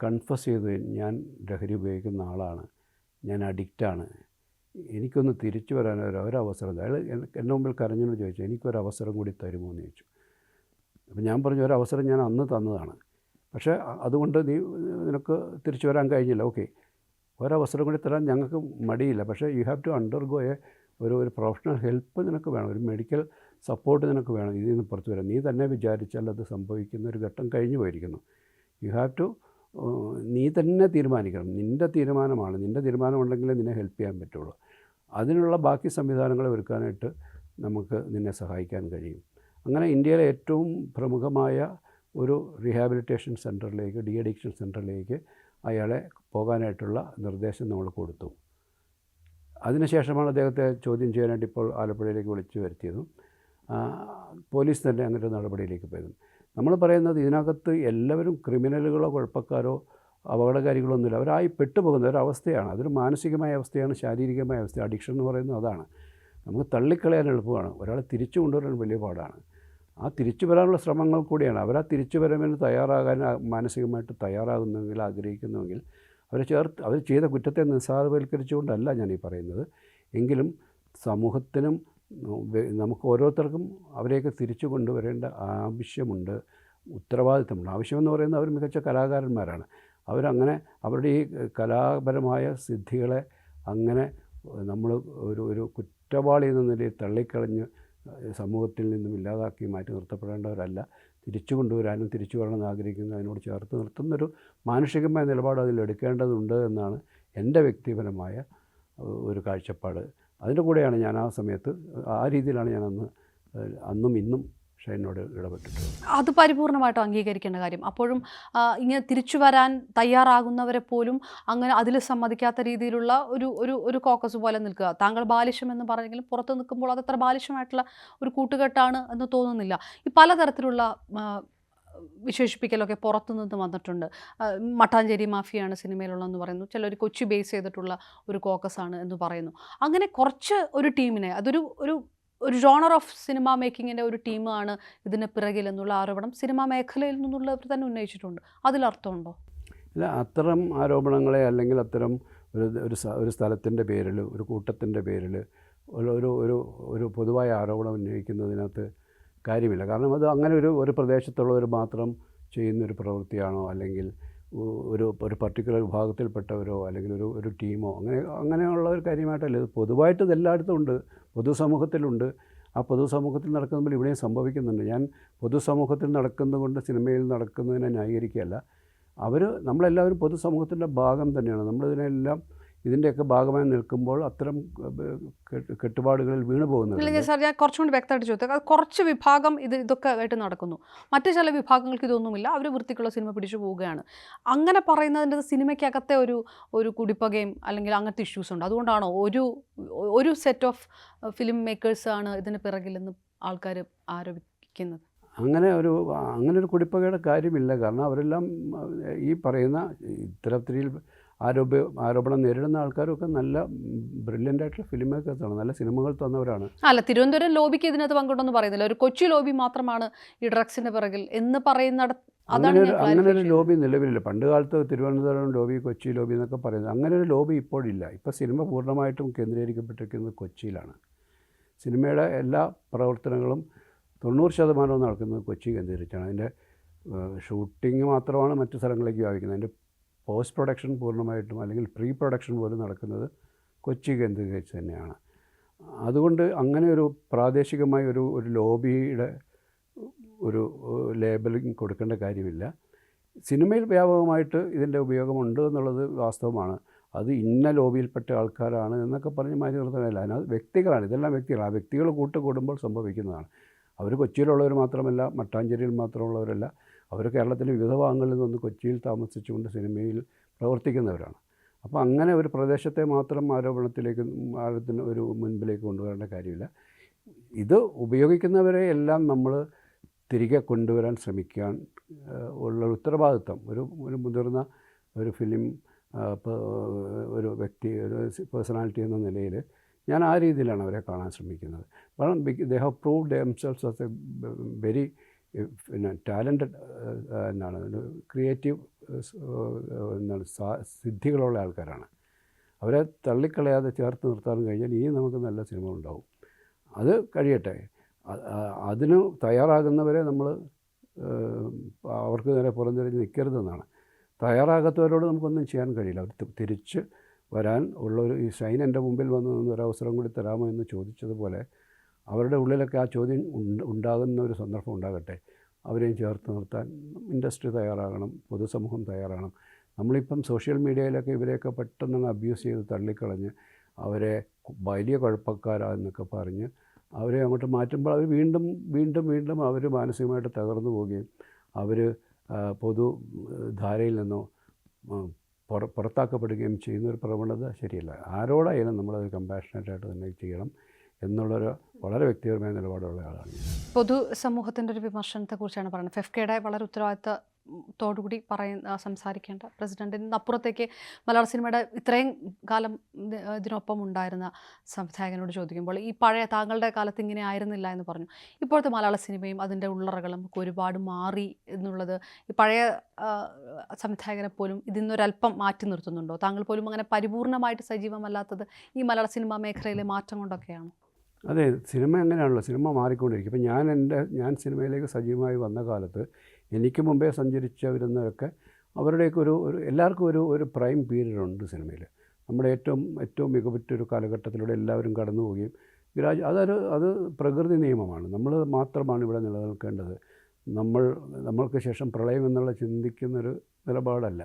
കൺഫസ് ചെയ്തു, ഞാൻ ലഹരി ഉപയോഗിക്കുന്ന ആളാണ്, ഞാൻ അഡിക്റ്റാണ്, എനിക്കൊന്ന് തിരിച്ചു വരാൻ ഒരവസരം. അയാൾ എൻ്റെ മുമ്പിൽ കരഞ്ഞെന്ന് ചോദിച്ചു, എനിക്കൊരവസരം കൂടി തരുമോ എന്ന് ചോദിച്ചു. അപ്പോൾ ഞാൻ പറഞ്ഞു, ഒരവസരം ഞാൻ അന്ന് തന്നതാണ്, പക്ഷേ അതുകൊണ്ട് നിനക്ക് തിരിച്ചു വരാൻ കഴിഞ്ഞില്ല. ഓക്കെ, ഒരവസരം കൂടി തരാൻ ഞങ്ങൾക്ക് മടിയില്ല, പക്ഷേ യു ഹാവ് ടു അണ്ടർഗോ ഒരു പ്രൊഫഷണൽ ഹെൽപ്പ് നിനക്ക് വേണം, ഒരു മെഡിക്കൽ സപ്പോർട്ട് നിനക്ക് വേണം ഇതിൽ നിന്ന് പുറത്തു വരാൻ. നീ തന്നെ വിചാരിച്ചാൽ അത് സംഭവിക്കുന്ന ഒരു ഘട്ടം കഴിഞ്ഞു പോയിരിക്കുന്നു. യു ഹാവ് ടു, നീ തന്നെ തീരുമാനിക്കണം, നിൻ്റെ തീരുമാനമാണ്, നിൻ്റെ തീരുമാനമുണ്ടെങ്കിലേ നിന്നെ ഹെൽപ്പ് ചെയ്യാൻ പറ്റുള്ളൂ. അതിനുള്ള ബാക്കി സംവിധാനങ്ങളെ ഒരുക്കാനായിട്ട് നമുക്ക് നിന്നെ സഹായിക്കാൻ കഴിയും. അങ്ങനെ ഇന്ത്യയിലെ ഏറ്റവും പ്രമുഖമായ ഒരു റീഹാബിലിറ്റേഷൻ സെൻറ്ററിലേക്ക്, ഡി അഡിക്ഷൻ സെൻറ്ററിലേക്ക് അയാളെ പോകാനായിട്ടുള്ള നിർദ്ദേശം നമ്മൾ കൊടുത്തു. അതിനുശേഷമാണ് അദ്ദേഹത്തെ ചോദ്യം ചെയ്യാനായിട്ട് ഇപ്പോൾ ആലപ്പുഴയിലേക്ക് വിളിച്ചു വരുത്തിയതും പോലീസ് തന്നെ അങ്ങനെ ഒരു നടപടിയിലേക്ക് പോയതും. നമ്മൾ പറയുന്നത് ഇതിനകത്ത് എല്ലാവരും ക്രിമിനലുകളോ കുഴപ്പക്കാരോ അപകടകാരികളോ ഒന്നുമില്ല. അവരായി പെട്ടുപോകുന്ന ഒരവസ്ഥയാണ്. അതൊരു മാനസികമായ അവസ്ഥയാണ്, ശാരീരികമായ അവസ്ഥ. അഡിക്ഷൻ എന്ന് പറയുന്നത് അതാണ്. നമുക്ക് തള്ളിക്കളയാൻ എളുപ്പമാണ്, ഒരാളെ തിരിച്ചു കൊണ്ടുവരാൻ വലിയ പാടാണ്. ആ തിരിച്ചു വരാനുള്ള ശ്രമങ്ങൾ കൂടിയാണ്. അവരാ തിരിച്ചു വരവിന് തയ്യാറാകാൻ മാനസികമായിട്ട് തയ്യാറാകുന്നെങ്കിൽ, ആഗ്രഹിക്കുന്നുവെങ്കിൽ അവർ ചെയ്ത കുറ്റത്തെ നിസ്സാരവൽക്കരിച്ചുകൊണ്ടല്ല ഞാനീ പറയുന്നത്. എങ്കിലും സമൂഹത്തിനും നമുക്ക് ഓരോരുത്തർക്കും അവരെയൊക്കെ തിരിച്ചു കൊണ്ടുവരേണ്ട ആവശ്യമുണ്ട്, ഉത്തരവാദിത്തമുണ്ട്. ആവശ്യമെന്ന് പറയുന്നത് അവർ മികച്ച കലാകാരന്മാരാണ്. അവരങ്ങനെ അവരുടെ ഈ കലാപരമായ സിദ്ധികളെ അങ്ങനെ നമ്മൾ ഒരു കുറ്റവാളി എന്ന നിലയിൽ തള്ളിക്കളഞ്ഞ് സമൂഹത്തിൽ നിന്നും ഇല്ലാതാക്കി മാറ്റി നിർത്തപ്പെടേണ്ടവരല്ല. തിരിച്ചു കൊണ്ടുവരാനും തിരിച്ചു വരണമെന്ന് ആഗ്രഹിക്കുന്ന അതിനോട് ചേർത്ത് നിർത്തുന്നൊരു മാനുഷികമായ നിലപാട് അതിലെടുക്കേണ്ടതുണ്ട് എന്നാണ് എൻ്റെ വ്യക്തിപരമായ ഒരു കാഴ്ചപ്പാട്. അതിൻ്റെ കൂടെയാണ് ഞാൻ ആ സമയത്ത് ആ രീതിയിലാണ് ഞാൻ അന്നും ഇന്നും ഷൈനോട് ഇടപെട്ടിട്ടുള്ളത്. അത് പരിപൂർണമായിട്ടും അംഗീകരിക്കേണ്ട കാര്യം. അപ്പോഴും ഇങ്ങനെ തിരിച്ചു വരാൻ തയ്യാറാകുന്നവരെ പോലും അങ്ങനെ അതിൽ സമ്മതിക്കാത്ത രീതിയിലുള്ള ഒരു കോക്കസ് പോലെ നിൽക്കുക. താങ്കൾ ബാലിശം എന്ന് പറഞ്ഞെങ്കിലും പുറത്ത് നിൽക്കുമ്പോൾ അതത്ര ബാലിശമായിട്ടുള്ള ഒരു കൂട്ടുകെട്ടാണ് എന്ന് തോന്നുന്നില്ല. ഈ പലതരത്തിലുള്ള വിശേഷിപ്പിക്കലൊക്കെ പുറത്തുനിന്ന് വന്നിട്ടുണ്ട്. മട്ടാഞ്ചേരി മാഫിയാണ് സിനിമയിലുള്ളതെന്ന് പറയുന്നു, ചിലർ കൊച്ചി ബേസ് ചെയ്തിട്ടുള്ള ഒരു കോക്കസാണ് എന്ന് പറയുന്നു. അങ്ങനെ കുറച്ച് ഒരു ടീമിനെ, ഒരു ജോണർ ഓഫ് സിനിമ മേക്കിങ്ങിൻ്റെ ഒരു ടീമാണ് ഇതിന് പിറകിലെന്നുള്ള ആരോപണം സിനിമാ മേഖലയിൽ നിന്നുള്ളവർ തന്നെ ഉന്നയിച്ചിട്ടുണ്ട്. അതിലർത്ഥമുണ്ടോ? ഇല്ല, അത്തരം ആരോപണങ്ങളെ അല്ലെങ്കിൽ അത്തരം ഒരു സ്ഥലത്തിൻ്റെ പേരിൽ, ഒരു കൂട്ടത്തിൻ്റെ പേരിൽ ഒരു പൊതുവായ ആരോപണം ഉന്നയിക്കുന്നതിനകത്ത് കാര്യമില്ല. കാരണം അത് അങ്ങനെ ഒരു പ്രദേശത്തുള്ളവർ മാത്രം ചെയ്യുന്നൊരു പ്രവൃത്തിയാണോ, അല്ലെങ്കിൽ ഒരു പർട്ടിക്കുലർ വിഭാഗത്തിൽപ്പെട്ടവരോ അല്ലെങ്കിൽ ഒരു ടീമോ അങ്ങനെയുള്ള ഒരു കാര്യമായിട്ടല്ല. ഇത് പൊതുവായിട്ട് ഇത് എല്ലായിടത്തും ഉണ്ട്, പൊതുസമൂഹത്തിലുണ്ട്. ആ പൊതുസമൂഹത്തിൽ നടക്കുമ്പോൾ ഇവിടെയും സംഭവിക്കുന്നുണ്ട്. ഞാൻ പൊതുസമൂഹത്തിൽ നടക്കുന്നതുകൊണ്ട് സിനിമയിൽ നടക്കുന്നതിനെ ന്യായീകരിക്കുകയല്ല. നമ്മളെല്ലാവരും പൊതുസമൂഹത്തിൻ്റെ ഭാഗം തന്നെയാണ്. നമ്മളിതിനെല്ലാം ഇതിൻ്റെയൊക്കെ ഭാഗമായി നിൽക്കുമ്പോൾ അത്തരം കെട്ടുപാടുകളിൽ വീണു പോകുന്നത്. സാർ, ഞാൻ കുറച്ചും കൂടി വ്യക്തമായിട്ട് ചോദിച്ചത്, കുറച്ച് വിഭാഗം ഇതൊക്കെ ആയിട്ട് നടക്കുന്നു, മറ്റു ചില വിഭാഗങ്ങൾക്ക് ഇതൊന്നുമില്ല, അവർ വൃത്തിക്കുള്ള സിനിമ പിടിച്ചു പോവുകയാണ്. അങ്ങനെ പറയുന്നതിൻ്റെ സിനിമയ്ക്കകത്തെ ഒരു കുടിപ്പകയും അല്ലെങ്കിൽ അങ്ങനത്തെ ഇഷ്യൂസ് ഉണ്ട്. അതുകൊണ്ടാണോ ഒരു സെറ്റ് ഓഫ് ഫിലിം മേക്കേഴ്സാണ് ഇതിന് പിറകിലെന്ന് ആൾക്കാർ ആരോപിക്കുന്നത്? അങ്ങനെ ഒരു കുടിപ്പകയുടെ കാര്യമില്ല. കാരണം അവരെല്ലാം ഈ പറയുന്ന ഇത്തരത്തിൽ ആരോപണം നേരിടുന്ന ആൾക്കാരൊക്കെ നല്ല ബ്രില്യൻ്റ് ആയിട്ടുള്ള ഫിലിം മേക്കേഴ്സാണ്, നല്ല സിനിമകൾ തന്നവരാണ്. അല്ല, തിരുവനന്തപുരം ലോബിക്ക് ഇതിനകത്ത് പങ്കുണ്ടെന്ന് പറയുന്നില്ല, ഒരു കൊച്ചി ലോബി മാത്രമാണ് ഈ ഡ്രഗ്സിൻ്റെ പിറകിൽ എന്ന് പറയുന്ന അതാണ് ഞാൻ അങ്ങനെ clarify ഒരു ചെയ്തത്. ലോബി നിലവിലില്ല. പണ്ട് കാലത്ത് തിരുവനന്തപുരം ലോബി, കൊച്ചി ലോബി എന്നൊക്കെ പറയുന്നത്, അങ്ങനെ ഒരു ലോബി ഇപ്പോഴില്ല. ഇപ്പോൾ സിനിമ പൂർണ്ണമായിട്ടും കേന്ദ്രീകരിക്കപ്പെട്ടിരിക്കുന്നത് കൊച്ചിയിലാണ്. സിനിമയുടെ എല്ലാ പ്രവർത്തനങ്ങളും 90% നടക്കുന്നത് കൊച്ചി കേന്ദ്രീകരിച്ചാണ്. അതിൻ്റെ ഷൂട്ടിംഗ് മാത്രമാണ് മറ്റു സ്ഥലങ്ങളിലേക്ക് വ്യാപിക്കുന്നത്. അതിൻ്റെ പോസ്റ്റ് പ്രൊഡക്ഷൻ പൂർണ്ണമായിട്ടും അല്ലെങ്കിൽ പ്രീ പ്രൊഡക്ഷൻ പോലും നടക്കുന്നത് കൊച്ചി കേന്ദ്രീകരിച്ച് തന്നെയാണ്. അതുകൊണ്ട് അങ്ങനെ ഒരു പ്രാദേശികമായ ഒരു ലോബിയുടെ ഒരു ലേബലിംഗ് കൊടുക്കേണ്ട കാര്യമില്ല. സിനിമയിൽ വ്യാപകമായിട്ട് ഇതിൻ്റെ ഉപയോഗമുണ്ട് എന്നുള്ളത് വാസ്തവമാണ്. അത് ഇന്ന ലോബിയിൽപ്പെട്ട ആൾക്കാരാണ് എന്നൊക്കെ പറഞ്ഞ് മാറ്റി നിർത്താനല്ല. അതിനകത്ത് വ്യക്തികളാണ്, ഇതെല്ലാം വ്യക്തികളാണ്. ആ വ്യക്തികൾ കൂട്ടുകൂടുമ്പോൾ സംഭവിക്കുന്നതാണ്. അവർ കൊച്ചിയിലുള്ളവർ മാത്രമല്ല, മട്ടാഞ്ചേരിയിൽ മാത്രമുള്ളവരല്ല, അവർ കേരളത്തിലെ വിവിധ ഭാഗങ്ങളിൽ നിന്ന് കൊച്ചിയിൽ താമസിച്ചുകൊണ്ട് സിനിമയിൽ പ്രവർത്തിക്കുന്നവരാണ്. അപ്പോൾ അങ്ങനെ ഒരു പ്രദേശത്തെ മാത്രം ആരോപണത്തിലേക്ക് ഒരു മുൻപിലേക്ക് കൊണ്ടുവരേണ്ട കാര്യമില്ല. ഇത് ഉപയോഗിക്കുന്നവരെ എല്ലാം നമ്മൾ തിരികെ കൊണ്ടുവരാൻ ശ്രമിക്കാൻ ഉള്ള ഉത്തരവാദിത്വം ഒരു മുതിർന്ന ഒരു ഫിലിം ഒരു വ്യക്തി, ഒരു പേഴ്സണാലിറ്റി എന്ന നിലയിൽ ഞാൻ ആ രീതിയിലാണ് അവരെ കാണാൻ ശ്രമിക്കുന്നത്. കാരണം they have proved themselves as a very talented എന്താണ് ക്രിയേറ്റീവ് സിദ്ധികളുള്ള ആൾക്കാരാണ്. അവരെ തള്ളിക്കളയാതെ ചേർത്ത് നിർത്താൻ കഴിഞ്ഞാൽ ഇനി നമുക്ക് നല്ല സിനിമ ഉണ്ടാവും. അത് കഴിയട്ടെ. അതിന് തയ്യാറാകുന്നവരെ നമ്മൾ അവർക്ക് നേരെ പുറംതിരിഞ്ഞ് നിൽക്കരുതെന്നാണ്. തയ്യാറാകാത്തവരോട് നമുക്കൊന്നും ചെയ്യാൻ കഴിയില്ല. അവർ തിരിച്ച് വരാൻ ഉള്ളൊരു ഈ ഷൈൻ എൻ്റെ മുമ്പിൽ വന്ന് നിന്ന് ഒരവസരം കൂടി തരാമോ എന്ന് ചോദിച്ചതുപോലെ അവരുടെ ഉള്ളിലൊക്കെ ആ ചോദ്യം ഉണ്ടാകുന്ന ഒരു സന്ദർഭം ഉണ്ടാകട്ടെ. അവരെയും ചേർത്ത് നിർത്താൻ ഇൻഡസ്ട്രി തയ്യാറാകണം, പൊതുസമൂഹം തയ്യാറാകണം. നമ്മളിപ്പം സോഷ്യൽ മീഡിയയിലൊക്കെ ഇവരെയൊക്കെ പെട്ടെന്ന് അബ്യൂസ് ചെയ്ത് തള്ളിക്കളഞ്ഞ് അവരെ വലിയ കുഴപ്പക്കാരാന്നൊക്കെ പറഞ്ഞ് അവരെ അങ്ങോട്ട് മാറ്റുമ്പോൾ അവർ വീണ്ടും വീണ്ടും വീണ്ടും അവർ മാനസികമായിട്ട് തകർന്നു പോവുകയും അവർ പൊതുധാരയിൽ നിന്നോ പുറത്താക്കപ്പെടുകയും ചെയ്യുന്നൊരു പ്രവണത ശരിയല്ല. ആരോടായാലും നമ്മളത് കമ്പാഷനേറ്റായിട്ട് തന്നെ ചെയ്യണം എന്നുള്ളൊരു വളരെ വ്യക്തിപരമായ നിലപാടുള്ള ആളാണ്. പൊതുസമൂഹത്തിൻ്റെ ഒരു വിമർശനത്തെക്കുറിച്ചാണ് പറയുന്നത്. ഫെഫ്കയുടെ വളരെ ഉത്തരവാദിത്തത്തോടുകൂടി സംസാരിക്കേണ്ട പ്രസിഡന്റിന് അപ്പുറത്തേക്ക് മലയാള സിനിമയുടെ ഇത്രയും കാലം ഇതിനൊപ്പം ഉണ്ടായിരുന്ന സംവിധായകനോട് ചോദിക്കുമ്പോൾ ഈ പഴയ താങ്കളുടെ കാലത്ത് ഇങ്ങനെ ആയിരുന്നില്ല എന്ന് പറഞ്ഞു. ഇപ്പോഴത്തെ മലയാള സിനിമയും അതിൻ്റെ ഉള്ളറകളും ഒക്കെ ഒരുപാട് മാറി എന്നുള്ളത് ഈ പഴയ സംവിധായകനെ പോലും ഇതിൽ നിന്നൊരല്പം മാറ്റി നിർത്തുന്നുണ്ടോ? താങ്കൾ പോലും അങ്ങനെ പരിപൂർണമായിട്ട് സജീവമല്ലാത്തത് ഈ മലയാള സിനിമാ മേഖലയിലെ മാറ്റം കൊണ്ടൊക്കെയാണ്? അതെ, സിനിമ അങ്ങനെയാണല്ലോ, സിനിമ മാറിക്കൊണ്ടിരിക്കും. ഇപ്പം ഞാൻ സിനിമയിലേക്ക് സജീവമായി വന്ന കാലത്ത് എനിക്ക് മുമ്പേ സഞ്ചരിച്ചവരുന്നവരൊക്കെ അവരുടെയൊക്കെ എല്ലാവർക്കും ഒരു പ്രൈം പീരീഡ് ഉണ്ട് സിനിമയിൽ. നമ്മുടെ ഏറ്റവും മികവുറ്റൊരു കാലഘട്ടത്തിലൂടെ എല്ലാവരും കടന്നു പോവുകയും അത് പ്രകൃതി നിയമമാണ്. നമ്മൾ മാത്രമാണ് ഇവിടെ നിലനിൽക്കേണ്ടത്. നമ്മൾക്ക് ശേഷം പ്രളയം എന്നുള്ള ചിന്തിക്കുന്നൊരു നിലപാടല്ല.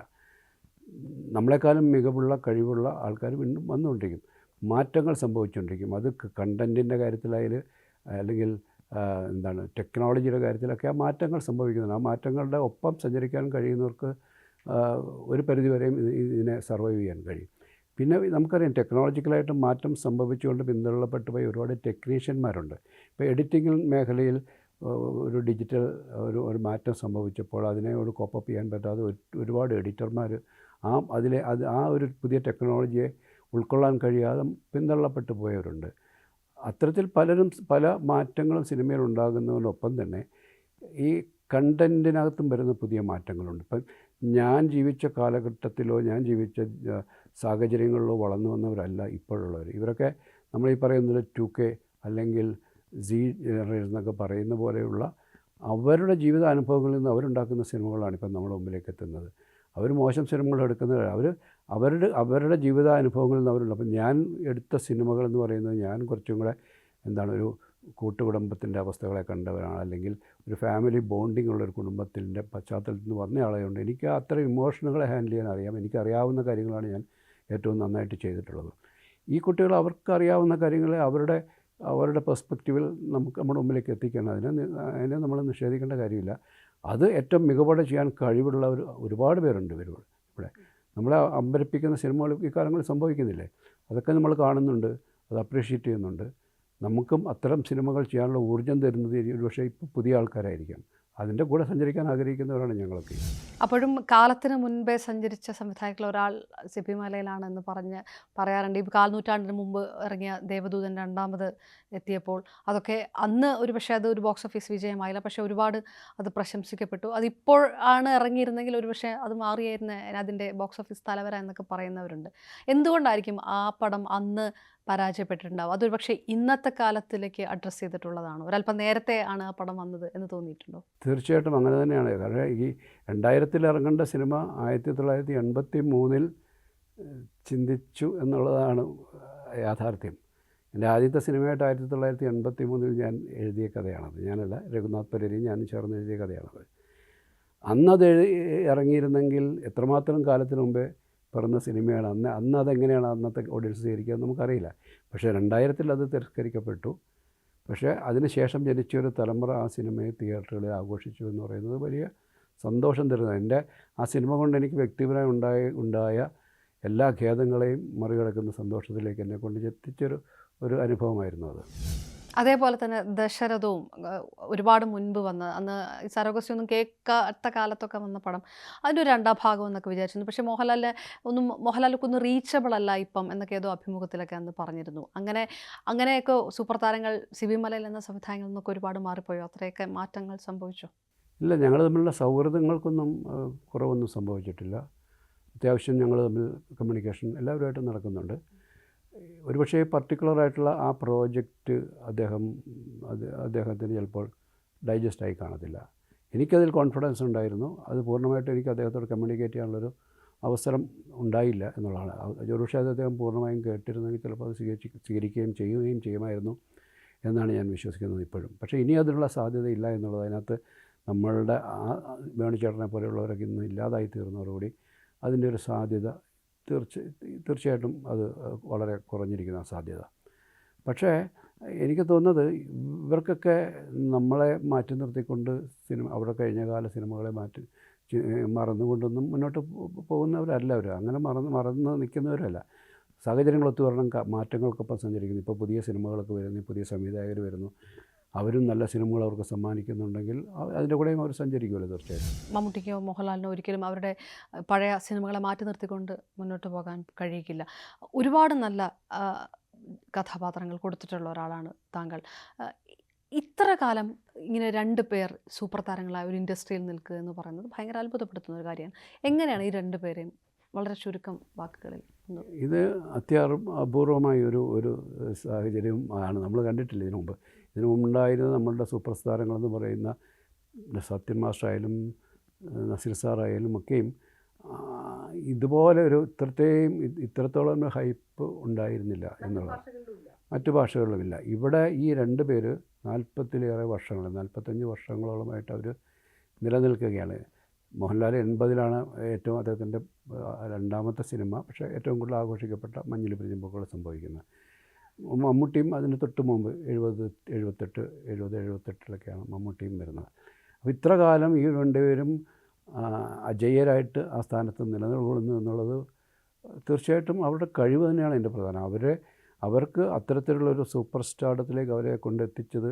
നമ്മളെക്കാളും മികവുള്ള കഴിവുള്ള ആൾക്കാർ വീണ്ടും വന്നുകൊണ്ടിരിക്കും. മാറ്റങ്ങൾ സംഭവിച്ചുകൊണ്ടിരിക്കും. അത് കണ്ടൻറ്റിൻ്റെ കാര്യത്തിലായാലും അല്ലെങ്കിൽ ടെക്നോളജിയുടെ കാര്യത്തിലൊക്കെ ആ മാറ്റങ്ങൾ സംഭവിക്കുന്നുണ്ട്. ആ മാറ്റങ്ങളുടെ ഒപ്പം സഞ്ചരിക്കാൻ കഴിയുന്നവർക്ക് ഒരു പരിധിവരെയും ഇതിനെ സർവൈവ് ചെയ്യാൻ കഴിയും. പിന്നെ നമുക്കറിയാം ടെക്നോളജിക്കലായിട്ട് മാറ്റം സംഭവിച്ചുകൊണ്ട് പിന്തള്ളപ്പെട്ടു പോയ ഒരുപാട് ടെക്നീഷ്യന്മാരുണ്ട്. ഇപ്പോൾ എഡിറ്റിംഗ് മേഖലയിൽ ഒരു ഡിജിറ്റൽ ഒരു മാറ്റം സംഭവിച്ചപ്പോൾ അതിനോട് കോപ്പപ്പ് ചെയ്യാൻ പറ്റാതെ ഒരുപാട് എഡിറ്റർമാർ ആ ഒരു പുതിയ ടെക്നോളജിയെ ഉൾക്കൊള്ളാൻ കഴിയാതെ പിന്തള്ളപ്പെട്ടു പോയവരുണ്ട്. അത്തരത്തിൽ പല മാറ്റങ്ങളും സിനിമയിൽ ഉണ്ടാകുന്നതിനൊപ്പം തന്നെ ഈ കണ്ടൻറ്റിനകത്തും വരുന്ന പുതിയ മാറ്റങ്ങളുണ്ട്. ഇപ്പം ഞാൻ ജീവിച്ച കാലഘട്ടത്തിലോ ഞാൻ ജീവിച്ച സാഹചര്യങ്ങളിലോ വളർന്നു വന്നവരല്ല ഇപ്പോഴുള്ളവർ. ഇവരൊക്കെ നമ്മളീ പറയുന്നത് 2K അല്ലെങ്കിൽ Z ജനറേഷൻ എന്നൊക്കെ പറയുന്ന പോലെയുള്ള അവരുടെ ജീവിതാനുഭവങ്ങളിൽ നിന്ന് അവരുണ്ടാക്കുന്ന സിനിമകളാണ് ഇപ്പം നമ്മുടെ മുമ്പിലേക്ക് എത്തുന്നത്. അവർ മോശം സിനിമകൾ എടുക്കുന്നത് അവരുടെ ജീവിതാനുഭവങ്ങളിൽ നിന്ന് അവരുണ്ട്. അപ്പം ഞാൻ എടുത്ത സിനിമകളെന്ന് പറയുന്നത് ഞാൻ കുറച്ചും കൂടെ ഒരു കൂട്ടുകുടുംബത്തിൻ്റെ അവസ്ഥകളെ കണ്ടവരാണ്, അല്ലെങ്കിൽ ഒരു ഫാമിലി ബോണ്ടിങ് ഉള്ളൊരു കുടുംബത്തിൻ്റെ പശ്ചാത്തലത്തിൽ നിന്ന് വന്ന ആളെയുണ്ട്. എനിക്ക് അത്തരം ഇമോഷനുകളെ ഹാൻഡിൽ ചെയ്യാൻ അറിയാം. എനിക്കറിയാവുന്ന കാര്യങ്ങളാണ് ഞാൻ ഏറ്റവും നന്നായിട്ട് ചെയ്തിട്ടുള്ളത്. ഈ കുട്ടികൾ അവർക്കറിയാവുന്ന കാര്യങ്ങളെ അവരുടെ പെർസ്പെക്റ്റീവിൽ നമ്മുടെ മുമ്പിലേക്ക് എത്തിക്കണം. അതിനെ നമ്മൾ നിഷേധിക്കേണ്ട കാര്യമില്ല. അത് ഏറ്റവും മികവോടെ ചെയ്യാൻ കഴിവുള്ളവർ ഒരുപാട് പേരുണ്ട് ഇവിടെ. നമ്മളെ അമ്പരപ്പിക്കുന്ന സിനിമകൾ ഈ കാലങ്ങളിൽ സംഭവിക്കുന്നില്ലേ? അതൊക്കെ നമ്മൾ കാണുന്നുണ്ട്, അത് അപ്രീഷിയേറ്റ് ചെയ്യുന്നുണ്ട്. നമുക്കും അത്തരം സിനിമകൾ ചെയ്യാനുള്ള ഊർജ്ജം തരുന്നത് ഒരുപക്ഷേ ഇപ്പോൾ പുതിയ ആൾക്കാരായിരിക്കാം. അതിൻ്റെ കൂടെ സഞ്ചരിക്കാൻ ആഗ്രഹിക്കുന്നവരാണ് ഞങ്ങളൊക്കെ. അപ്പോഴും കാലത്തിന് മുൻപേ സഞ്ചരിച്ച സംവിധായകരിൽ ഒരാൾ സിബി മലയിലാണെന്ന് പറയാറുണ്ട്. ഈ കാൽനൂറ്റാണ്ടിന് മുമ്പ് ഇറങ്ങിയ ദേവദൂതൻ രണ്ടാമത് എത്തിയപ്പോൾ അതൊക്കെ അന്ന് ഒരു പക്ഷേ അത് ഒരു ബോക്സ് ഓഫീസ് വിജയമായില്ല. പക്ഷേ ഒരുപാട് അത് പ്രശംസിക്കപ്പെട്ടു. അതിപ്പോൾ ആണ് ഇറങ്ങിയിരുന്നെങ്കിൽ ഒരു പക്ഷേ അത് മാറിയായിരുന്നു അതിൻ്റെ ബോക്സ് ഓഫീസ് തലവര എന്നൊക്കെ പറയുന്നവരുണ്ട്. എന്തുകൊണ്ടായിരിക്കും ആ പടം അന്ന് പരാജയപ്പെട്ടിട്ടുണ്ടാവും? അതൊരു പക്ഷേ ഇന്നത്തെ കാലത്തിലേക്ക് അഡ്രസ്സ് ചെയ്തിട്ടുള്ളതാണോ? ഒരല്പം നേരത്തെ ആണ് ആ പടം വന്നത് എന്ന് തോന്നിയിട്ടുണ്ടോ? തീർച്ചയായിട്ടും അങ്ങനെ തന്നെയാണ്. കാരണം ഈ 2000 ഇറങ്ങേണ്ട സിനിമ 1983 ചിന്തിച്ചു എന്നുള്ളതാണ് യാഥാർത്ഥ്യം. എൻ്റെ ആദ്യത്തെ സിനിമയായിട്ട് 1983 ഞാൻ എഴുതിയ കഥയാണത്. ഞാനല്ല, രഘുനാഥ് പരേരയും ഞാനും ചേർന്ന് എഴുതിയ കഥയാണത്. അന്നത് ഇറങ്ങിയിരുന്നെങ്കിൽ എത്രമാത്രം കാലത്തിന് മുമ്പേ പിറന്ന സിനിമയാണ്. അന്ന് അതെങ്ങനെയാണ് അന്നത്തെ ഓഡിയൻസ് സ്വീകരിക്കുക എന്ന് നമുക്കറിയില്ല. പക്ഷേ 2000 അത് തിരസ്കരിക്കപ്പെട്ടു. പക്ഷേ അതിന് ശേഷം ജനിച്ചൊരു തലമുറ ആ സിനിമയെ തിയേറ്ററുകളിൽ ആഘോഷിച്ചു എന്ന് പറയുന്നത് വലിയ സന്തോഷം തരുന്നത്. എൻ്റെ ആ സിനിമ കൊണ്ട് എനിക്ക് വ്യക്തിപരമായി ഉണ്ടായ എല്ലാ ഖേദങ്ങളെയും മറികടക്കുന്ന സന്തോഷത്തിലേക്ക് എന്നെ കൊണ്ട് എത്തിച്ചൊരു അനുഭവമായിരുന്നു അത്. അതേപോലെ തന്നെ ദശരഥവും ഒരുപാട് മുൻപ് വന്ന അന്ന് ഈ സരോഗസിയൊന്നും കേൾക്കാത്ത കാലത്തൊക്കെ വന്ന പടം, അതിൻ്റെ ഒരു രണ്ടാം ഭാഗം എന്നൊക്കെ വിചാരിച്ചിരുന്നു. പക്ഷേ മോഹൻലാലൊക്കെ ഒന്ന് റീച്ചബിൾ അല്ല ഇപ്പം എന്നൊക്കെ ഏതോ അഭിമുഖത്തിലൊക്കെ അന്ന് പറഞ്ഞിരുന്നു. അങ്ങനെയൊക്കെ സൂപ്പർ താരങ്ങൾ സിബി മലയിൽ എന്ന സംവിധായകങ്ങളിൽ നിന്നൊക്കെ ഒരുപാട് മാറിപ്പോയോ? അത്രയൊക്കെ മാറ്റങ്ങൾ സംഭവിച്ചോ? ഇല്ല, ഞങ്ങൾ തമ്മിലുള്ള സൗഹൃദങ്ങൾക്കൊന്നും കുറവൊന്നും സംഭവിച്ചിട്ടില്ല. അത്യാവശ്യം ഞങ്ങൾ തമ്മിൽ കമ്മ്യൂണിക്കേഷൻ എല്ലാവരുമായിട്ടും നടക്കുന്നുണ്ട്. ഒരുപക്ഷേ പർട്ടിക്കുലറായിട്ടുള്ള ആ പ്രോജക്റ്റ് അദ്ദേഹത്തിന് ചിലപ്പോൾ ഡൈജസ്റ്റായി കാണത്തില്ല. എനിക്കതിൽ കോൺഫിഡൻസ് ഉണ്ടായിരുന്നു. അത് പൂർണ്ണമായിട്ട് എനിക്ക് അദ്ദേഹത്തോട് കമ്മ്യൂണിക്കേറ്റ് ചെയ്യാനുള്ളൊരു അവസരം ഉണ്ടായില്ല എന്നുള്ളതാണ്. ഒരുപക്ഷേ അത് അദ്ദേഹം പൂർണ്ണമായും കേട്ടിരുന്നെങ്കിൽ ചിലപ്പോൾ അത് സ്വീകരിക്കുകയും ചെയ്യുമായിരുന്നു എന്നാണ് ഞാൻ വിശ്വസിക്കുന്നത് ഇപ്പോഴും. പക്ഷേ ഇനി അതിനുള്ള സാധ്യതയില്ല എന്നുള്ളത്, അതിനകത്ത് നമ്മളുടെ ആ വേണുചേട്ടനെ പോലെയുള്ളവരൊക്കെ ഇന്ന് ഇല്ലാതായി തീർന്നതോടുകൂടി അതിൻ്റെ ഒരു സാധ്യത തീർച്ചയായിട്ടും അത് വളരെ കുറഞ്ഞിരിക്കുന്ന സാധ്യത. പക്ഷേ എനിക്ക് തോന്നുന്നത് ഇവർക്കൊക്കെ നമ്മളെ മാറ്റി നിർത്തിക്കൊണ്ട് അവരുടെ കഴിഞ്ഞകാല സിനിമകളെ മറന്നുകൊണ്ടൊന്നും മുന്നോട്ട് പോകുന്നവരല്ല അവർ. അങ്ങനെ മറന്ന് നിൽക്കുന്നവരല്ല. സാഹചര്യങ്ങൾ ഒത്തുവരണം, മാറ്റങ്ങൾക്കൊപ്പം സഞ്ചരിക്കുന്നു. ഇപ്പോൾ പുതിയ സിനിമകളൊക്കെ വരുന്നു, പുതിയ സംവിധായകർ വരുന്നു, അവരും നല്ല സിനിമകൾ അവർക്ക് സമ്മാനിക്കുന്നുണ്ടെങ്കിൽ അതിൻ്റെ കൂടെയും അവർ സഞ്ചരിക്കുമല്ലോ തീർച്ചയായിട്ടും. മമ്മൂട്ടിക്കോ മോഹൻലാലിനോ ഒരിക്കലും അവരുടെ പഴയ സിനിമകളെ മാറ്റി നിർത്തിക്കൊണ്ട് മുന്നോട്ട് പോകാൻ കഴിയില്ല. ഒരുപാട് നല്ല കഥാപാത്രങ്ങൾ കൊടുത്തിട്ടുള്ള ഒരാളാണ് താങ്കൾ. ഇത്ര കാലം ഇങ്ങനെ 2 പേർ സൂപ്പർ താരങ്ങളായ ഒരു ഇൻഡസ്ട്രിയിൽ നിൽക്കുക എന്ന് പറയുന്നത് ഭയങ്കര അത്ഭുതപ്പെടുത്തുന്ന ഒരു കാര്യമാണ്. എങ്ങനെയാണ് ഈ 2 പേരെയും വളരെ ചുരുക്കം വാക്കുകളിൽ? ഇത് അപൂർവമായ ഒരു സാഹചര്യം ആണ്. നമ്മൾ കണ്ടിട്ടില്ല ഇതിനു മുമ്പ്. ഇതിനു മുമ്പുണ്ടായിരുന്ന നമ്മളുടെ സൂപ്പർ താരങ്ങളെന്ന് പറയുന്ന സത്യൻ മാസ്റ്ററായാലും നസീർ സാറായാലും ഒക്കെയും ഇതുപോലെ ഇത്രത്തോളം ഹൈപ്പ് ഉണ്ടായിരുന്നില്ല എന്നുള്ളത് മറ്റു ഭാഷകളിലുമില്ല. ഇവിടെ ഈ 2 പേര് 40-ലേറെ വർഷങ്ങൾ, 45 വർഷങ്ങളോളമായിട്ട് അവർ നിലനിൽക്കുകയാണ്. മോഹൻലാൽ 80-ലാണ് ഏറ്റവും അദ്ദേഹത്തിൻ്റെ രണ്ടാമത്തെ സിനിമ, പക്ഷേ ഏറ്റവും കൂടുതൽ ആഘോഷിക്കപ്പെട്ട മഞ്ഞിൽ പിരിഞ്ഞുമ്പോഴുള്ള സംഭവിക്കുന്നത്. മമ്മൂട്ടിയും അതിന് തൊട്ട് മുമ്പ് 70-78-ലൊക്കെയാണ് മമ്മൂട്ടിയും വരുന്നത്. അപ്പോൾ ഇത്ര കാലം ഈ 2 പേരും അജയ്യരായിട്ട് ആ സ്ഥാനത്ത് നിലനിൽക്കുന്നു എന്നുള്ളത് തീർച്ചയായിട്ടും അവരുടെ കഴിവ് തന്നെയാണ് അതിൻ്റെ പ്രധാനം. അവർക്ക് അത്തരത്തിലുള്ളൊരു സൂപ്പർ സ്റ്റാർഡത്തിലേക്ക് അവരെ കൊണ്ടെത്തിച്ചത്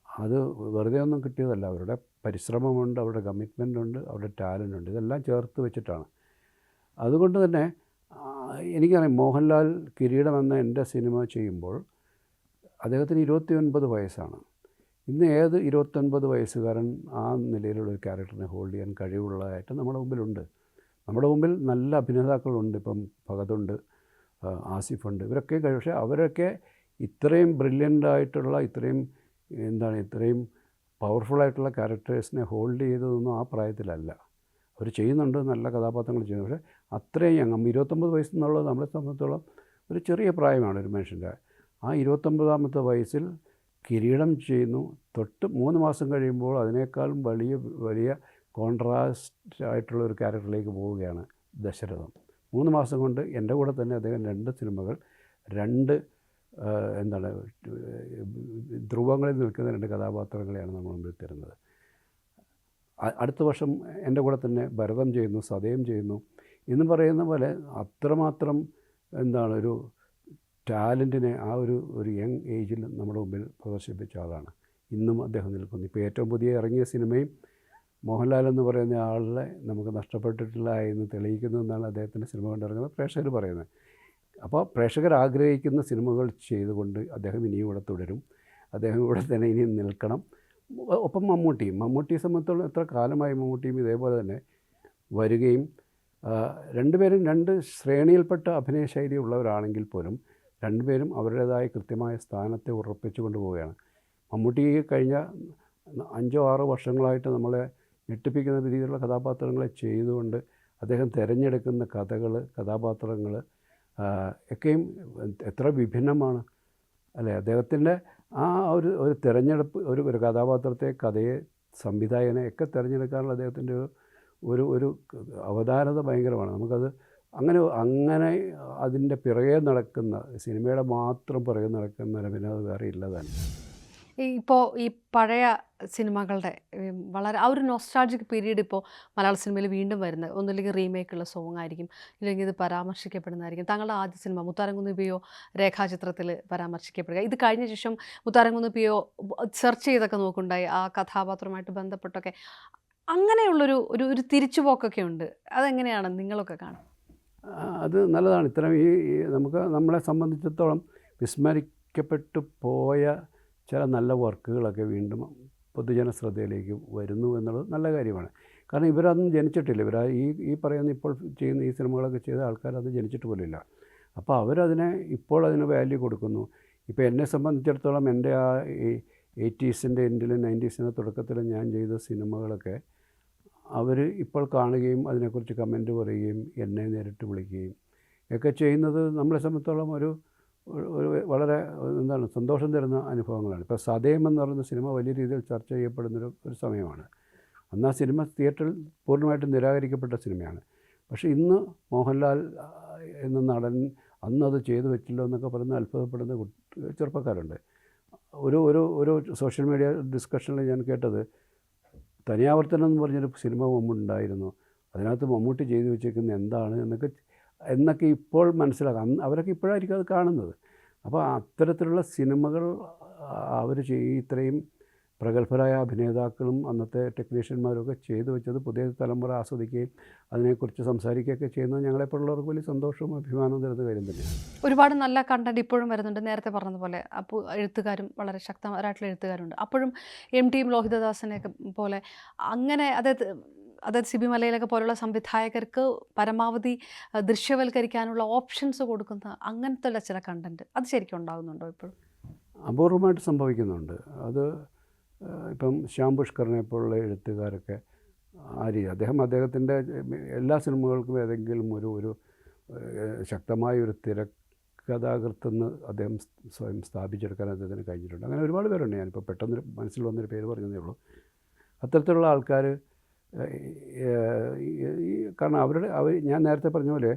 അത് വെറുതെ ഒന്നും കിട്ടിയതല്ല. അവരുടെ പരിശ്രമമുണ്ട്, അവരുടെ കമ്മിറ്റ്മെൻ്റ് ഉണ്ട്, അവരുടെ ടാലൻ്റ് ഉണ്ട്. ഇതെല്ലാം ചേർത്ത് വെച്ചിട്ടാണ്. അതുകൊണ്ട് തന്നെ എനിക്കറിയാം, മോഹൻലാൽ കിരീടം എന്ന എൻ്റെ സിനിമ ചെയ്യുമ്പോൾ അദ്ദേഹത്തിന് 29 വയസ്സാണ്. ഇന്ന് ഏത് 29 വയസ്സുകാരൻ ആ നിലയിലുള്ളൊരു ക്യാരക്ടറിനെ ഹോൾഡ് ചെയ്യാൻ കഴിവുള്ളതായിട്ട് നമ്മുടെ മുമ്പിലുണ്ട്. നമ്മുടെ മുമ്പിൽ നല്ല അഭിനേതാക്കളുണ്ട്. ഇപ്പം ഭഗതുണ്ട്, ആസിഫുണ്ട്, ഇവരൊക്കെ പക്ഷേ അവരൊക്കെ ഇത്രയും ബ്രില്യൻ്റായിട്ടുള്ള ഇത്രയും പവർഫുള്ളായിട്ടുള്ള ക്യാരക്ടേഴ്സിനെ ഹോൾഡ് ചെയ്തതൊന്നും ആ പ്രായത്തിലല്ല. അവർ ചെയ്യുന്നുണ്ട്, നല്ല കഥാപാത്രങ്ങൾ ചെയ്യുന്നു. പക്ഷേ അത്രയും 29 വയസ്സെന്നുള്ളത് നമ്മളെ സംബന്ധിച്ചിടത്തോളം ഒരു ചെറിയ പ്രായമാണ് ഒരു മനുഷ്യൻ്റെ. ആ 29ാമത്തെ വയസ്സിൽ കിരീടം ചെയ്യുന്നു. തൊട്ട് 3 മാസം കഴിയുമ്പോൾ അതിനേക്കാളും വലിയ കോൺട്രാസ്റ്റ് ആയിട്ടുള്ള ഒരു ക്യാരക്ടറിലേക്ക് പോവുകയാണ് ദശരഥം. 3 മാസം കൊണ്ട് എൻ്റെ കൂടെ തന്നെ അദ്ദേഹം 2 സിനിമകൾ, 2 ധ്രുവങ്ങളിൽ നിൽക്കുന്ന 2 കഥാപാത്രങ്ങളെയാണ് നമ്മൾ മുമ്പിൽ തരുന്നത്. അടുത്ത വർഷം എൻ്റെ കൂടെ തന്നെ ഭരതം ചെയ്യുന്നു, സതയം ചെയ്യുന്നു എന്ന് പറയുന്ന പോലെ അത്രമാത്രം ഒരു ടാലൻറ്റിനെ ആ ഒരു യങ് ഏജിൽ നമ്മുടെ മുമ്പിൽ പ്രദർശിപ്പിച്ച ആളാണ്. ഇന്നും അദ്ദേഹം നിൽക്കുന്നു. ഇപ്പോൾ ഏറ്റവും പുതിയ ഇറങ്ങിയ സിനിമയും മോഹൻലാൽ എന്ന് പറയുന്ന ആളെ നമുക്ക് നഷ്ടപ്പെട്ടിട്ടില്ല എന്ന് തെളിയിക്കുന്നു എന്നാണ് അദ്ദേഹത്തിൻ്റെ സിനിമ കൊണ്ടിറങ്ങുന്നത് പ്രേക്ഷകർ പറയുന്നത്. അപ്പോൾ പ്രേക്ഷകർ ആഗ്രഹിക്കുന്ന സിനിമകൾ ചെയ്തുകൊണ്ട് അദ്ദേഹം ഇനിയും ഇവിടെ തുടരും. അദ്ദേഹം ഇവിടെ തന്നെ ഇനിയും നിൽക്കണം. ഒപ്പം മമ്മൂട്ടിയെ സംബന്ധിച്ചോളം എത്ര കാലമായി മമ്മൂട്ടിയും ഇതേപോലെ തന്നെ വരികയും രണ്ടുപേരും രണ്ട് ശ്രേണിയിൽപ്പെട്ട അഭിനയ ശൈലി ഉള്ളവരാണെങ്കിൽ പോലും രണ്ടുപേരും അവരുടേതായ കൃത്യമായ സ്ഥാനത്തെ ഉറപ്പിച്ചു കൊണ്ടുപോവുകയാണ്. മമ്മൂട്ടി കഴിഞ്ഞ 5-6 വർഷങ്ങളായിട്ട് നമ്മളെ ഞെട്ടിപ്പിക്കുന്ന രീതിയിലുള്ള കഥാപാത്രങ്ങളെ ചെയ്തുകൊണ്ട് അദ്ദേഹം തിരഞ്ഞെടുക്കുന്ന കഥാപാത്രങ്ങൾ ഒക്കെയും എത്ര വിഭിന്നമാണ് അല്ലേ. അദ്ദേഹത്തിൻ്റെ ആ ഒരു തിരഞ്ഞെടുപ്പ് ഒരു കഥാപാത്രത്തെ, കഥയെ, സംവിധായകനെ ഒക്കെ തിരഞ്ഞെടുക്കാനുള്ള അദ്ദേഹത്തിൻ്റെ ഒരു അവധാനത ഭയങ്കരമാണ്. നമുക്കത് അങ്ങനെ അതിൻ്റെ പിറകെ നടക്കുന്ന, സിനിമയുടെ മാത്രം പിറകെ നടക്കുന്ന ഒരു വിനോദം വേറെ ഇല്ല തന്നെ. ഇപ്പോൾ ഈ പഴയ സിനിമകളുടെ വളരെ ആ ഒരു നൊസ്റ്റാൾജിക് പീരീഡ് ഇപ്പോൾ മലയാള സിനിമയിൽ വീണ്ടും വരുന്നത് ഒന്നുമില്ലെങ്കിൽ റീമേക്കുള്ള സോങ് ആയിരിക്കും, ഇല്ലെങ്കിൽ ഇത് പരാമർശിക്കപ്പെടുന്നതായിരിക്കും. താങ്കളുടെ ആദ്യ സിനിമ മുത്താരംകുന്ന് പിയോ രേഖാചിത്രത്തിൽ പരാമർശിക്കപ്പെടുക, ഇത് കഴിഞ്ഞ ശേഷം മുത്താരംകുന്ന് പിയോ സെർച്ച് ചെയ്തൊക്കെ നോക്കുണ്ടായി ആ കഥാപാത്രവുമായിട്ട് ബന്ധപ്പെട്ടൊക്കെ അങ്ങനെയുള്ളൊരു തിരിച്ചുപോക്കൊക്കെ ഉണ്ട്. അതെങ്ങനെയാണ് നിങ്ങളൊക്കെ കാണും? അത് നല്ലതാണ്. ഇത്തരം ഈ നമ്മളെ സംബന്ധിച്ചിടത്തോളം വിസ്മരിക്കപ്പെട്ടു പോയ ചില നല്ല വർക്കുകളൊക്കെ വീണ്ടും പൊതുജന ശ്രദ്ധയിലേക്ക് വരുന്നു എന്നുള്ളത് നല്ല കാര്യമാണ്. കാരണം ഇവരതൊന്നും ജനിച്ചിട്ടില്ല. ഈ പറയുന്ന ഇപ്പോൾ ചെയ്യുന്ന ഈ സിനിമകളൊക്കെ ചെയ്ത ആൾക്കാർ അത് ജനിച്ചിട്ട് പോലുമില്ല. അപ്പോൾ ഇപ്പോൾ അതിന് വാല്യൂ കൊടുക്കുന്നു. ഇപ്പോൾ എന്നെ സംബന്ധിച്ചിടത്തോളം എൻ്റെ ആ ഈ 80s എൻഡിലും 90s തുടക്കത്തിലും ഞാൻ ചെയ്ത സിനിമകളൊക്കെ അവർ ഇപ്പോൾ കാണുകയും അതിനെക്കുറിച്ച് കമൻറ്റ് പറയുകയും എന്നെ നേരിട്ട് വിളിക്കുകയും ഒക്കെ ചെയ്യുന്നത് നമ്മളെ സംബന്ധിച്ചോളം ഒരു വളരെ സന്തോഷം തരുന്ന അനുഭവങ്ങളാണ്. ഇപ്പോൾ സതയം എന്ന് പറയുന്ന സിനിമ വലിയ രീതിയിൽ ചർച്ച ചെയ്യപ്പെടുന്നൊരു സമയമാണ്. അന്ന് ആ സിനിമ തിയേറ്ററിൽ പൂർണ്ണമായിട്ടും നിരാകരിക്കപ്പെട്ട സിനിമയാണ്. പക്ഷേ ഇന്ന് മോഹൻലാൽ എന്ന നടൻ അന്നത് ചെയ്തു വെച്ചില്ലോ എന്നൊക്കെ പറഞ്ഞ് അത്ഭുതപ്പെടുന്ന ചെറുപ്പക്കാരുണ്ട്. ഒരു സോഷ്യൽ മീഡിയ ഡിസ്കഷനിൽ ഞാൻ കേട്ടത്, തനിയാവർത്തനം എന്ന് പറഞ്ഞൊരു സിനിമ മുമ്പുണ്ടായിരുന്നു, അതിനകത്ത് മമ്മൂട്ടി ചെയ്തു വെച്ചേക്കുന്നത് എന്താണ് എന്നൊക്കെ ഇപ്പോൾ മനസ്സിലാക്കാം. അവരൊക്കെ ഇപ്പോഴായിരിക്കും അത് കാണുന്നത്. അപ്പോൾ അത്തരത്തിലുള്ള സിനിമകൾ അവർ ഇത്രയും പ്രഗത്ഭരായ അഭിനേതാക്കളും അന്നത്തെ ടെക്നീഷ്യന്മാരൊക്കെ ചെയ്തു വെച്ചത് പുതിയ തലമുറ ആസ്വദിക്കുകയും അതിനെക്കുറിച്ച് സംസാരിക്കുകയൊക്കെ ചെയ്യുന്നത് ഞങ്ങളെപ്പോലുള്ളവർക്ക് വലിയ സന്തോഷവും അഭിമാനവും തരുന്ന കാര്യം തന്നെയാണ്. ഒരുപാട് നല്ല കണ്ടന്റ് ഇപ്പോഴും വരുന്നുണ്ട്. നേരത്തെ പറഞ്ഞതുപോലെ അപ്പോൾ എഴുത്തുകാരും വളരെ ശക്തമായിട്ടുള്ള എഴുത്തുകാരുണ്ട്. അപ്പോഴും MT ലോഹിതദാസനെയൊക്കെ പോലെ അങ്ങനെ അതായത് സിബി മലയിലൊക്കെ പോലുള്ള സംവിധായകർക്ക് പരമാവധി ദൃശ്യവൽക്കരിക്കാനുള്ള ഓപ്ഷൻസ് കൊടുക്കുന്ന അങ്ങനത്തെ ചില കണ്ടന്റ് അത് ശരിക്കും ഉണ്ടാകുന്നുണ്ടോ ഇപ്പോഴും? അപൂർവമായിട്ട് സംഭവിക്കുന്നുണ്ട്. അത് ഇപ്പം ശ്യാം പുഷ്കറിനെ പോലുള്ള എഴുത്തുകാരൊക്കെ ആ രീതി, അദ്ദേഹത്തിൻ്റെ എല്ലാ സിനിമകൾക്കും ഏതെങ്കിലും ഒരു ശക്തമായ ഒരു തിരക്കഥാകൃത്തെന്ന് അദ്ദേഹം സ്വയം സ്ഥാപിച്ചെടുക്കാൻ അദ്ദേഹത്തിന് കഴിഞ്ഞിട്ടുണ്ട്. അങ്ങനെ ഒരുപാട് പേരുണ്ട്. ഞാനിപ്പോൾ പെട്ടെന്ന് മനസ്സിൽ വന്നൊരു പേര് പറഞ്ഞതേ ഉള്ളൂ. അത്തരത്തിലുള്ള ആൾക്കാർ കാരണം ഞാൻ നേരത്തെ പറഞ്ഞ പോലെ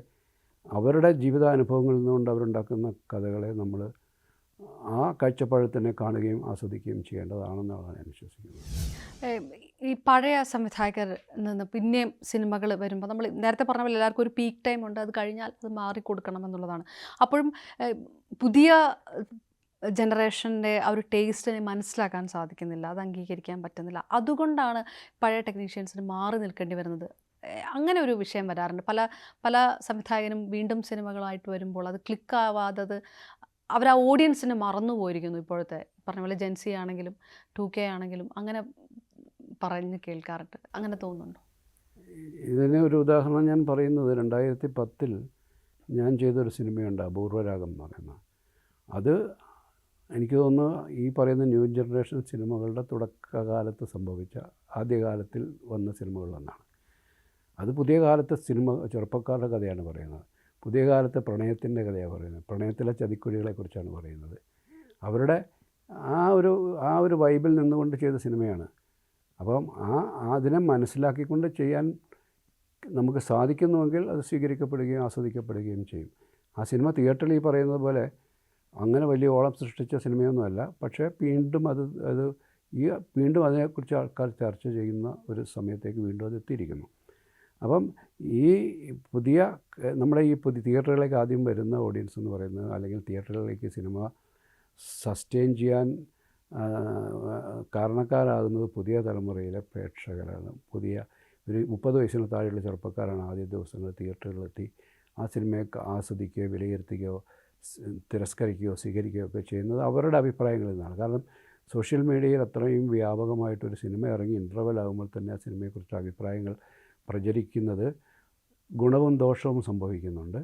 അവരുടെ ജീവിതാനുഭവങ്ങളിൽ നിന്നുകൊണ്ട് അവരുണ്ടാക്കുന്ന കഥകളെ നമ്മൾ ആ കാഴ്ചപ്പാടിൽ തന്നെ കാണുകയും ആസ്വദിക്കുകയും ചെയ്യേണ്ടതാണെന്നാണ് ഞാൻ വിശ്വസിക്കുന്നത്. ഈ പഴയ സംവിധായകർ നിന്ന് പിന്നെയും സിനിമകൾ വരുമ്പോൾ നമ്മൾ നേരത്തെ പറഞ്ഞ പോലെ എല്ലാവർക്കും ഒരു പീക്ക് ടൈം ഉണ്ട്, അത് കഴിഞ്ഞാൽ അത് മാറിക്കൊടുക്കണം എന്നുള്ളതാണ്. അപ്പോഴും പുതിയ ജനറേഷൻ്റെ ആ ഒരു ടേസ്റ്റിനെ മനസ്സിലാക്കാൻ സാധിക്കുന്നില്ല, അത് അംഗീകരിക്കാൻ പറ്റുന്നില്ല. അതുകൊണ്ടാണ് പഴയ ടെക്നീഷ്യൻസിന് മാറി നിൽക്കേണ്ടി വരുന്നത്. അങ്ങനെ ഒരു വിഷയം വരാറുണ്ട്. പല സംവിധായകനും വീണ്ടും സിനിമകളായിട്ട് വരുമ്പോൾ അത് ക്ലിക്കാവാത്തത് അവർ ആ ഓഡിയൻസിനെ മറന്നു പോയിരിക്കുന്നു. ഇപ്പോഴത്തെ പറഞ്ഞ പോലെ ജെൻസി ആണെങ്കിലും 2K ആണെങ്കിലും അങ്ങനെ പറഞ്ഞ് കേൾക്കാറുണ്ട്. അങ്ങനെ തോന്നുന്നുണ്ടോ? ഇതിന് ഒരു ഉദാഹരണം ഞാൻ പറയുന്നത് 2010 ഞാൻ ചെയ്തൊരു സിനിമയുണ്ട്, അപൂർവരാഗം എന്ന് പറയുന്നത്. അത് എനിക്ക് തോന്നുന്നു ഈ പറയുന്ന ന്യൂ ജനറേഷൻ സിനിമകളുടെ തുടക്കകാലത്ത് സംഭവിച്ച ആദ്യകാലത്തിൽ വന്ന സിനിമകളൊന്നാണ്. അത് പുതിയ കാലത്തെ ചെറുപ്പക്കാരുടെ കഥയാണ് പറയുന്നത്. പുതിയ കാലത്തെ പ്രണയത്തിൻ്റെ കഥയാണ് പറയുന്നത്. പ്രണയത്തിലെ ചതിക്കുഴികളെക്കുറിച്ചാണ് പറയുന്നത്. അവരുടെ ആ ഒരു വൈബിൽ നിന്നുകൊണ്ട് ചെയ്ത സിനിമയാണ്. അപ്പം അതിനെ മനസ്സിലാക്കിക്കൊണ്ട് ചെയ്യാൻ നമുക്ക് സാധിക്കുന്നുവെങ്കിൽ അത് സ്വീകരിക്കപ്പെടുകയും ആസ്വദിക്കപ്പെടുകയും ചെയ്യും. ആ സിനിമ തിയേറ്ററിൽ ഈ പറയുന്നത് പോലെ അങ്ങനെ വലിയ ഓളം സൃഷ്ടിച്ച സിനിമയൊന്നുമല്ല. പക്ഷേ വീണ്ടും വീണ്ടും അതിനെക്കുറിച്ച് ആൾക്കാർ ചർച്ച ചെയ്യുന്ന ഒരു സമയത്തേക്ക് വീണ്ടും അത് എത്തിയിരിക്കുന്നു. അപ്പം ഈ നമ്മുടെ ഈ പുതിയ തിയേറ്ററുകളിലേക്ക് ആദ്യം വരുന്ന ഓഡിയൻസ് എന്ന് പറയുന്നത്, അല്ലെങ്കിൽ തിയേറ്ററുകളിലേക്ക് സിനിമ സസ്റ്റെയിൻ ചെയ്യാൻ കാരണക്കാരാകുന്നത് പുതിയ തലമുറയിലെ പ്രേക്ഷകരാണ്. ഒരു 30 വയസ്സിന് താഴെയുള്ള ചെറുപ്പക്കാരാണ് ആദ്യ ദിവസങ്ങൾ തിയേറ്ററുകളിലെത്തി ആ സിനിമയെ ആസ്വദിക്കുകയോ വിലയിരുത്തുകയോ തിരസ്കരിക്കുകയോ സ്വീകരിക്കുകയോ ഒക്കെ ചെയ്യുന്നത് അവരുടെ അഭിപ്രായങ്ങളിൽ നിന്നാണ്. കാരണം സോഷ്യൽ മീഡിയയിൽ അത്രയും വ്യാപകമായിട്ടൊരു സിനിമ ഇറങ്ങി ഇൻ്റർവെൽ ആകുമ്പോൾ തന്നെ ആ സിനിമയെക്കുറിച്ച് അഭിപ്രായങ്ങൾ പ്രചരിക്കുന്നത് ഗുണവും ദോഷവും സംഭവിക്കുന്നുണ്ട്.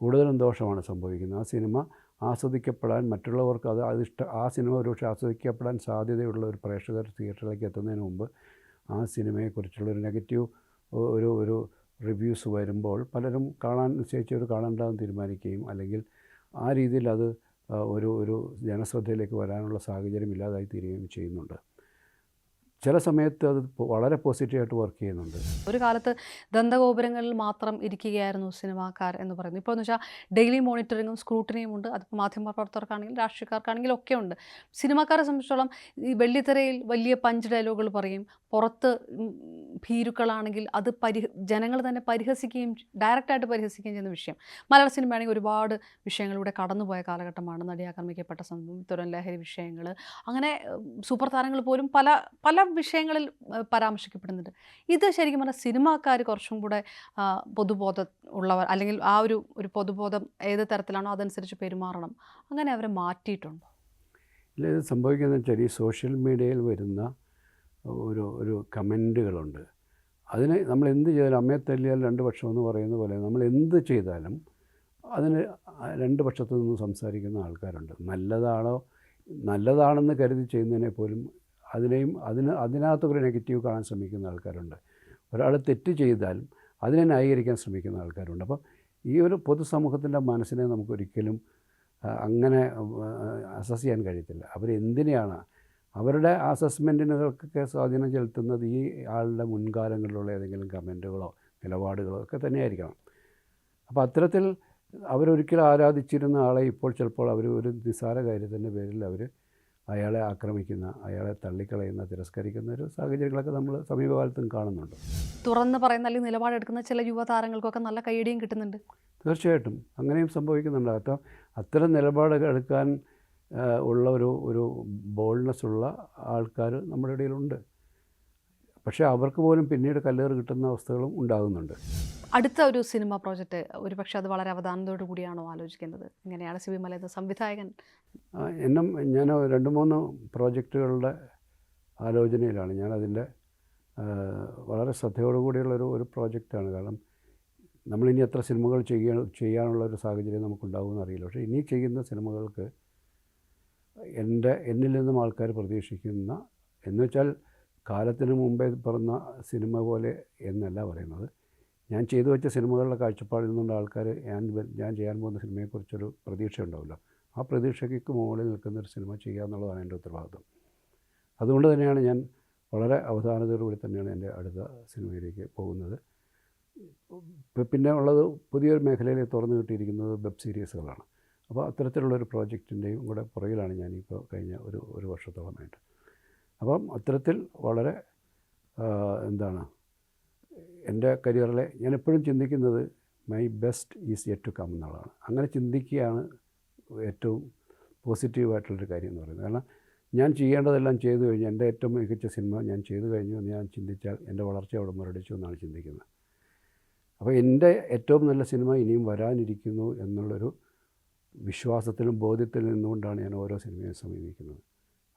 കൂടുതലും ദോഷമാണ് സംഭവിക്കുന്നത്. ആ സിനിമ ആസ്വദിക്കപ്പെടാൻ മറ്റുള്ളവർക്ക് ആ സിനിമ ഒരുപക്ഷെ ആസ്വദിക്കപ്പെടാൻ സാധ്യതയുള്ള ഒരു പ്രേക്ഷകർ തിയേറ്ററിലേക്ക് എത്തുന്നതിന് മുമ്പ് ആ സിനിമയെക്കുറിച്ചുള്ളൊരു നെഗറ്റീവ് ഒരു റിവ്യൂസ് വരുമ്പോൾ പലരും നിശ്ചയിച്ചവർ കാണണ്ടാന്ന് തീരുമാനിക്കുകയും അല്ലെങ്കിൽ ആ രീതിയിൽ അത് ഒരു ജനശ്രദ്ധയിലേക്ക് വരാനുള്ള സാഹചര്യം ഇല്ലാതായി തീരുകയും ചെയ്യുന്നുണ്ട്. ചില സമയത്ത് അത് വളരെ പോസിറ്റീവായിട്ട് വർക്ക് ചെയ്യുന്നുണ്ട്. ഒരു കാലത്ത് ദന്തഗോപുരങ്ങളിൽ മാത്രം ഇരിക്കുകയായിരുന്നു സിനിമാക്കാർ എന്ന് പറയുന്നത്. ഇപ്പോൾ എന്ന് വെച്ചാൽ ഡെയിലി മോണിറ്ററിങ്ങും സ്ക്രൂട്ടനിയും ഉണ്ട്. അതിപ്പോൾ മാധ്യമപ്രവർത്തകർക്കാണെങ്കിലും രാഷ്ട്രീയക്കാർക്കാണെങ്കിലും ഒക്കെ ഉണ്ട്. സിനിമാക്കാരെ സംബന്ധിച്ചിടത്തോളം ഈ വെള്ളിത്തിരയിൽ വലിയ പഞ്ച് ഡയലോഗുകൾ പറയും, പുറത്ത് ഭീരുക്കളാണെങ്കിൽ അത് ജനങ്ങൾ തന്നെ പരിഹസിക്കുകയും ഡയറക്റ്റായിട്ട് പരിഹസിക്കുകയും ചെയ്യുന്ന വിഷയം. മലയാള സിനിമയാണെങ്കിൽ ഒരുപാട് വിഷയങ്ങളിലൂടെ കടന്നുപോയ കാലഘട്ടമാണ്. നടി ആക്രമിക്കപ്പെട്ട സംഭവം, തുറൻ ലഹരി വിഷയങ്ങൾ, അങ്ങനെ സൂപ്പർ താരങ്ങൾ പോലും പല വിഷയങ്ങളിൽ പരാമർശിക്കപ്പെടുന്നുണ്ട്. ഇത് ശരിക്കും പറഞ്ഞാൽ സിനിമാക്കാർ കുറച്ചും കൂടെ പൊതുബോധം ഉള്ളവർ, അല്ലെങ്കിൽ ആ ഒരു പൊതുബോധം ഏത് തരത്തിലാണോ അതനുസരിച്ച് പെരുമാറണം, അങ്ങനെ അവരെ മാറ്റിയിട്ടുണ്ടോ? ഇല്ല, ഇത് സംഭവിക്കുന്നത് വെച്ചാൽ ഈ സോഷ്യൽ മീഡിയയിൽ വരുന്ന ഒരു കമൻറ്റുകളുണ്ട്. അതിന് നമ്മൾ എന്ത് ചെയ്താലും അമ്മയെ തല്ലിയാൽ 2 പക്ഷം എന്ന് പറയുന്ന പോലെ നമ്മൾ എന്ത് ചെയ്താലും അതിന് 2 പക്ഷത്തു നിന്നും സംസാരിക്കുന്ന ആൾക്കാരുണ്ട്. നല്ലതാണെന്ന് കരുതി ചെയ്യുന്നതിനെ പോലും അതിനകത്തൊരു നെഗറ്റീവ് കാണാൻ ശ്രമിക്കുന്ന ആൾക്കാരുണ്ട്. ഒരാൾ തെറ്റ് ചെയ്താലും അതിനെ ന്യായീകരിക്കാൻ ശ്രമിക്കുന്ന ആൾക്കാരുണ്ട്. അപ്പം ഈ ഒരു പൊതുസമൂഹത്തിൻ്റെ മനസ്സിനെ നമുക്കൊരിക്കലും അങ്ങനെ അസസ് ചെയ്യാൻ കഴിയത്തില്ല. അവരെന്തിനെയാണ് അവരുടെ അസസ്മെൻറ്റിനുകൾക്കൊക്കെ സ്വാധീനം ചെലുത്തുന്നത് ഈ ആളുടെ മുൻകാലങ്ങളിലുള്ള ഏതെങ്കിലും കമൻറ്റുകളോ നിലപാടുകളോ ഒക്കെ തന്നെയായിരിക്കണം. അപ്പോൾ അത്തരത്തിൽ അവരൊരിക്കലും ആരാധിച്ചിരുന്ന ആളെ ഇപ്പോൾ ചിലപ്പോൾ ഒരു നിസ്സാര കാര്യത്തിൻ്റെ പേരിൽ അയാളെ ആക്രമിക്കുന്ന, അയാളെ തള്ളിക്കളയുന്ന, തിരസ്കരിക്കുന്ന ഒരു സാഹചര്യങ്ങളൊക്കെ നമ്മൾ സമീപകാലത്തും കാണുന്നുണ്ട്. തുറന്ന് പറയുന്ന അല്ലെങ്കിൽ നിലപാടെടുക്കുന്ന ചില യുവതാരങ്ങൾക്കൊക്കെ നല്ല കൈയടിയും കിട്ടുന്നുണ്ട്. തീർച്ചയായിട്ടും അങ്ങനെയും സംഭവിക്കുന്നുണ്ട്. അത്തരം നിലപാടുകൾ എടുക്കാൻ ഉള്ള ഒരു ബോൾഡ്നെസ് ഉള്ള ആൾക്കാർ നമ്മുടെ ഇടയിലുണ്ട്. പക്ഷേ അവർക്ക് പോലും പിന്നീട് കല്ലേറ് കിട്ടുന്ന അവസ്ഥകളും ഉണ്ടാകുന്നുണ്ട്. അടുത്ത ഒരു സിനിമ പ്രോജക്റ്റ് ഒരുപക്ഷെ അത് വളരെ അവധാനത്തോടു കൂടിയാണോ ആലോചിക്കുന്നത്? എങ്ങനെയാണ് സിബി മലയിൽ സംവിധായകൻ? ഞാൻ 2-3 പ്രോജക്റ്റുകളുടെ ആലോചനയിലാണ്. ഞാനതിൻ്റെ വളരെ ശ്രദ്ധയോടുകൂടിയുള്ളൊരു പ്രോജക്റ്റാണ്. കാരണം നമ്മളിനി എത്ര സിനിമകൾ ചെയ്യാനുള്ളൊരു സാഹചര്യം നമുക്കുണ്ടാകുമെന്ന് അറിയില്ല. പക്ഷേ ഇനി ചെയ്യുന്ന സിനിമകൾക്ക് എന്നിൽ നിന്നും ആൾക്കാർ പ്രതീക്ഷിക്കുന്ന, എന്ന് വെച്ചാൽ കാലത്തിന് മുമ്പേ പിറന്ന സിനിമ പോലെ എന്നല്ല പറയുന്നത്, ഞാൻ ചെയ്തു വെച്ച സിനിമകളുടെ കാഴ്ചപ്പാടിൽ നിന്നുള്ള ആൾക്കാർ ഞാൻ ചെയ്യാൻ പോകുന്ന സിനിമയെക്കുറിച്ചൊരു പ്രതീക്ഷ ഉണ്ടാവില്ല. ആ പ്രതീക്ഷയ്ക്ക് മുകളിൽ നിൽക്കുന്നൊരു സിനിമ ചെയ്യുക എന്നുള്ളതാണ് എൻ്റെ ഉത്തരവാദിത്വം. അതുകൊണ്ട് തന്നെയാണ് ഞാൻ വളരെ അവധാനതയോടുകൂടി തന്നെയാണ് എൻ്റെ അടുത്ത സിനിമയിലേക്ക് പോകുന്നത്. പിന്നെ ഉള്ളത് പുതിയൊരു മേഖലയിൽ തുറന്നു കിട്ടിയിരിക്കുന്നത് വെബ് സീരീസുകളാണ്. അപ്പോൾ അത്തരത്തിലുള്ളൊരു പ്രോജക്റ്റിൻ്റെയും കൂടെ പുറകിലാണ് ഞാനിപ്പോൾ കഴിഞ്ഞ ഒരു വർഷത്തോളമായിട്ട്. അപ്പം അത്തരത്തിൽ വളരെ എൻ്റെ കരിയറിലെ ഞാൻ എപ്പോഴും ചിന്തിക്കുന്നത് my best is yet to come എന്നുള്ളതാണ്. അങ്ങനെ ചിന്തിക്കുകയാണ് ഏറ്റവും പോസിറ്റീവായിട്ടുള്ളൊരു കാര്യം എന്ന് പറയുന്നത്. കാരണം ഞാൻ ചെയ്യേണ്ടതെല്ലാം ചെയ്തു കഴിഞ്ഞു, എൻ്റെ ഏറ്റവും മികച്ച സിനിമ ഞാൻ ചെയ്തു കഴിഞ്ഞു എന്ന് ഞാൻ ചിന്തിച്ചാൽ എൻ്റെ വളർച്ച അവിടെ മുരടിച്ചു എന്നാണ് ചിന്തിക്കുന്നത്. അപ്പോൾ എൻ്റെ ഏറ്റവും നല്ല സിനിമ ഇനിയും വരാനിരിക്കുന്നു എന്നുള്ളൊരു വിശ്വാസത്തിലും ബോധ്യത്തിലും നിന്നുകൊണ്ടാണ് ഞാൻ ഓരോ സിനിമയെ സമീപിക്കുന്നത്.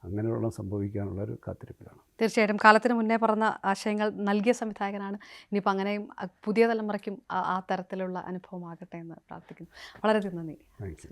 അങ്ങനെയുള്ള സംഭവിക്കാനുള്ളൊരു കാത്തിരിപ്പിലാണ്. തീർച്ചയായിട്ടും കാലത്തിന് മുന്നേ പറഞ്ഞ ആശയങ്ങൾ നൽകിയ സംവിധായകനാണ്. ഇനിയിപ്പോൾ അങ്ങനെയും പുതിയ തലമുറയ്ക്കും ആ തരത്തിലുള്ള അനുഭവമാകട്ടെ എന്ന് പ്രാർത്ഥിക്കുന്നു. വളരെയധികം നന്ദി. താങ്ക്സ്.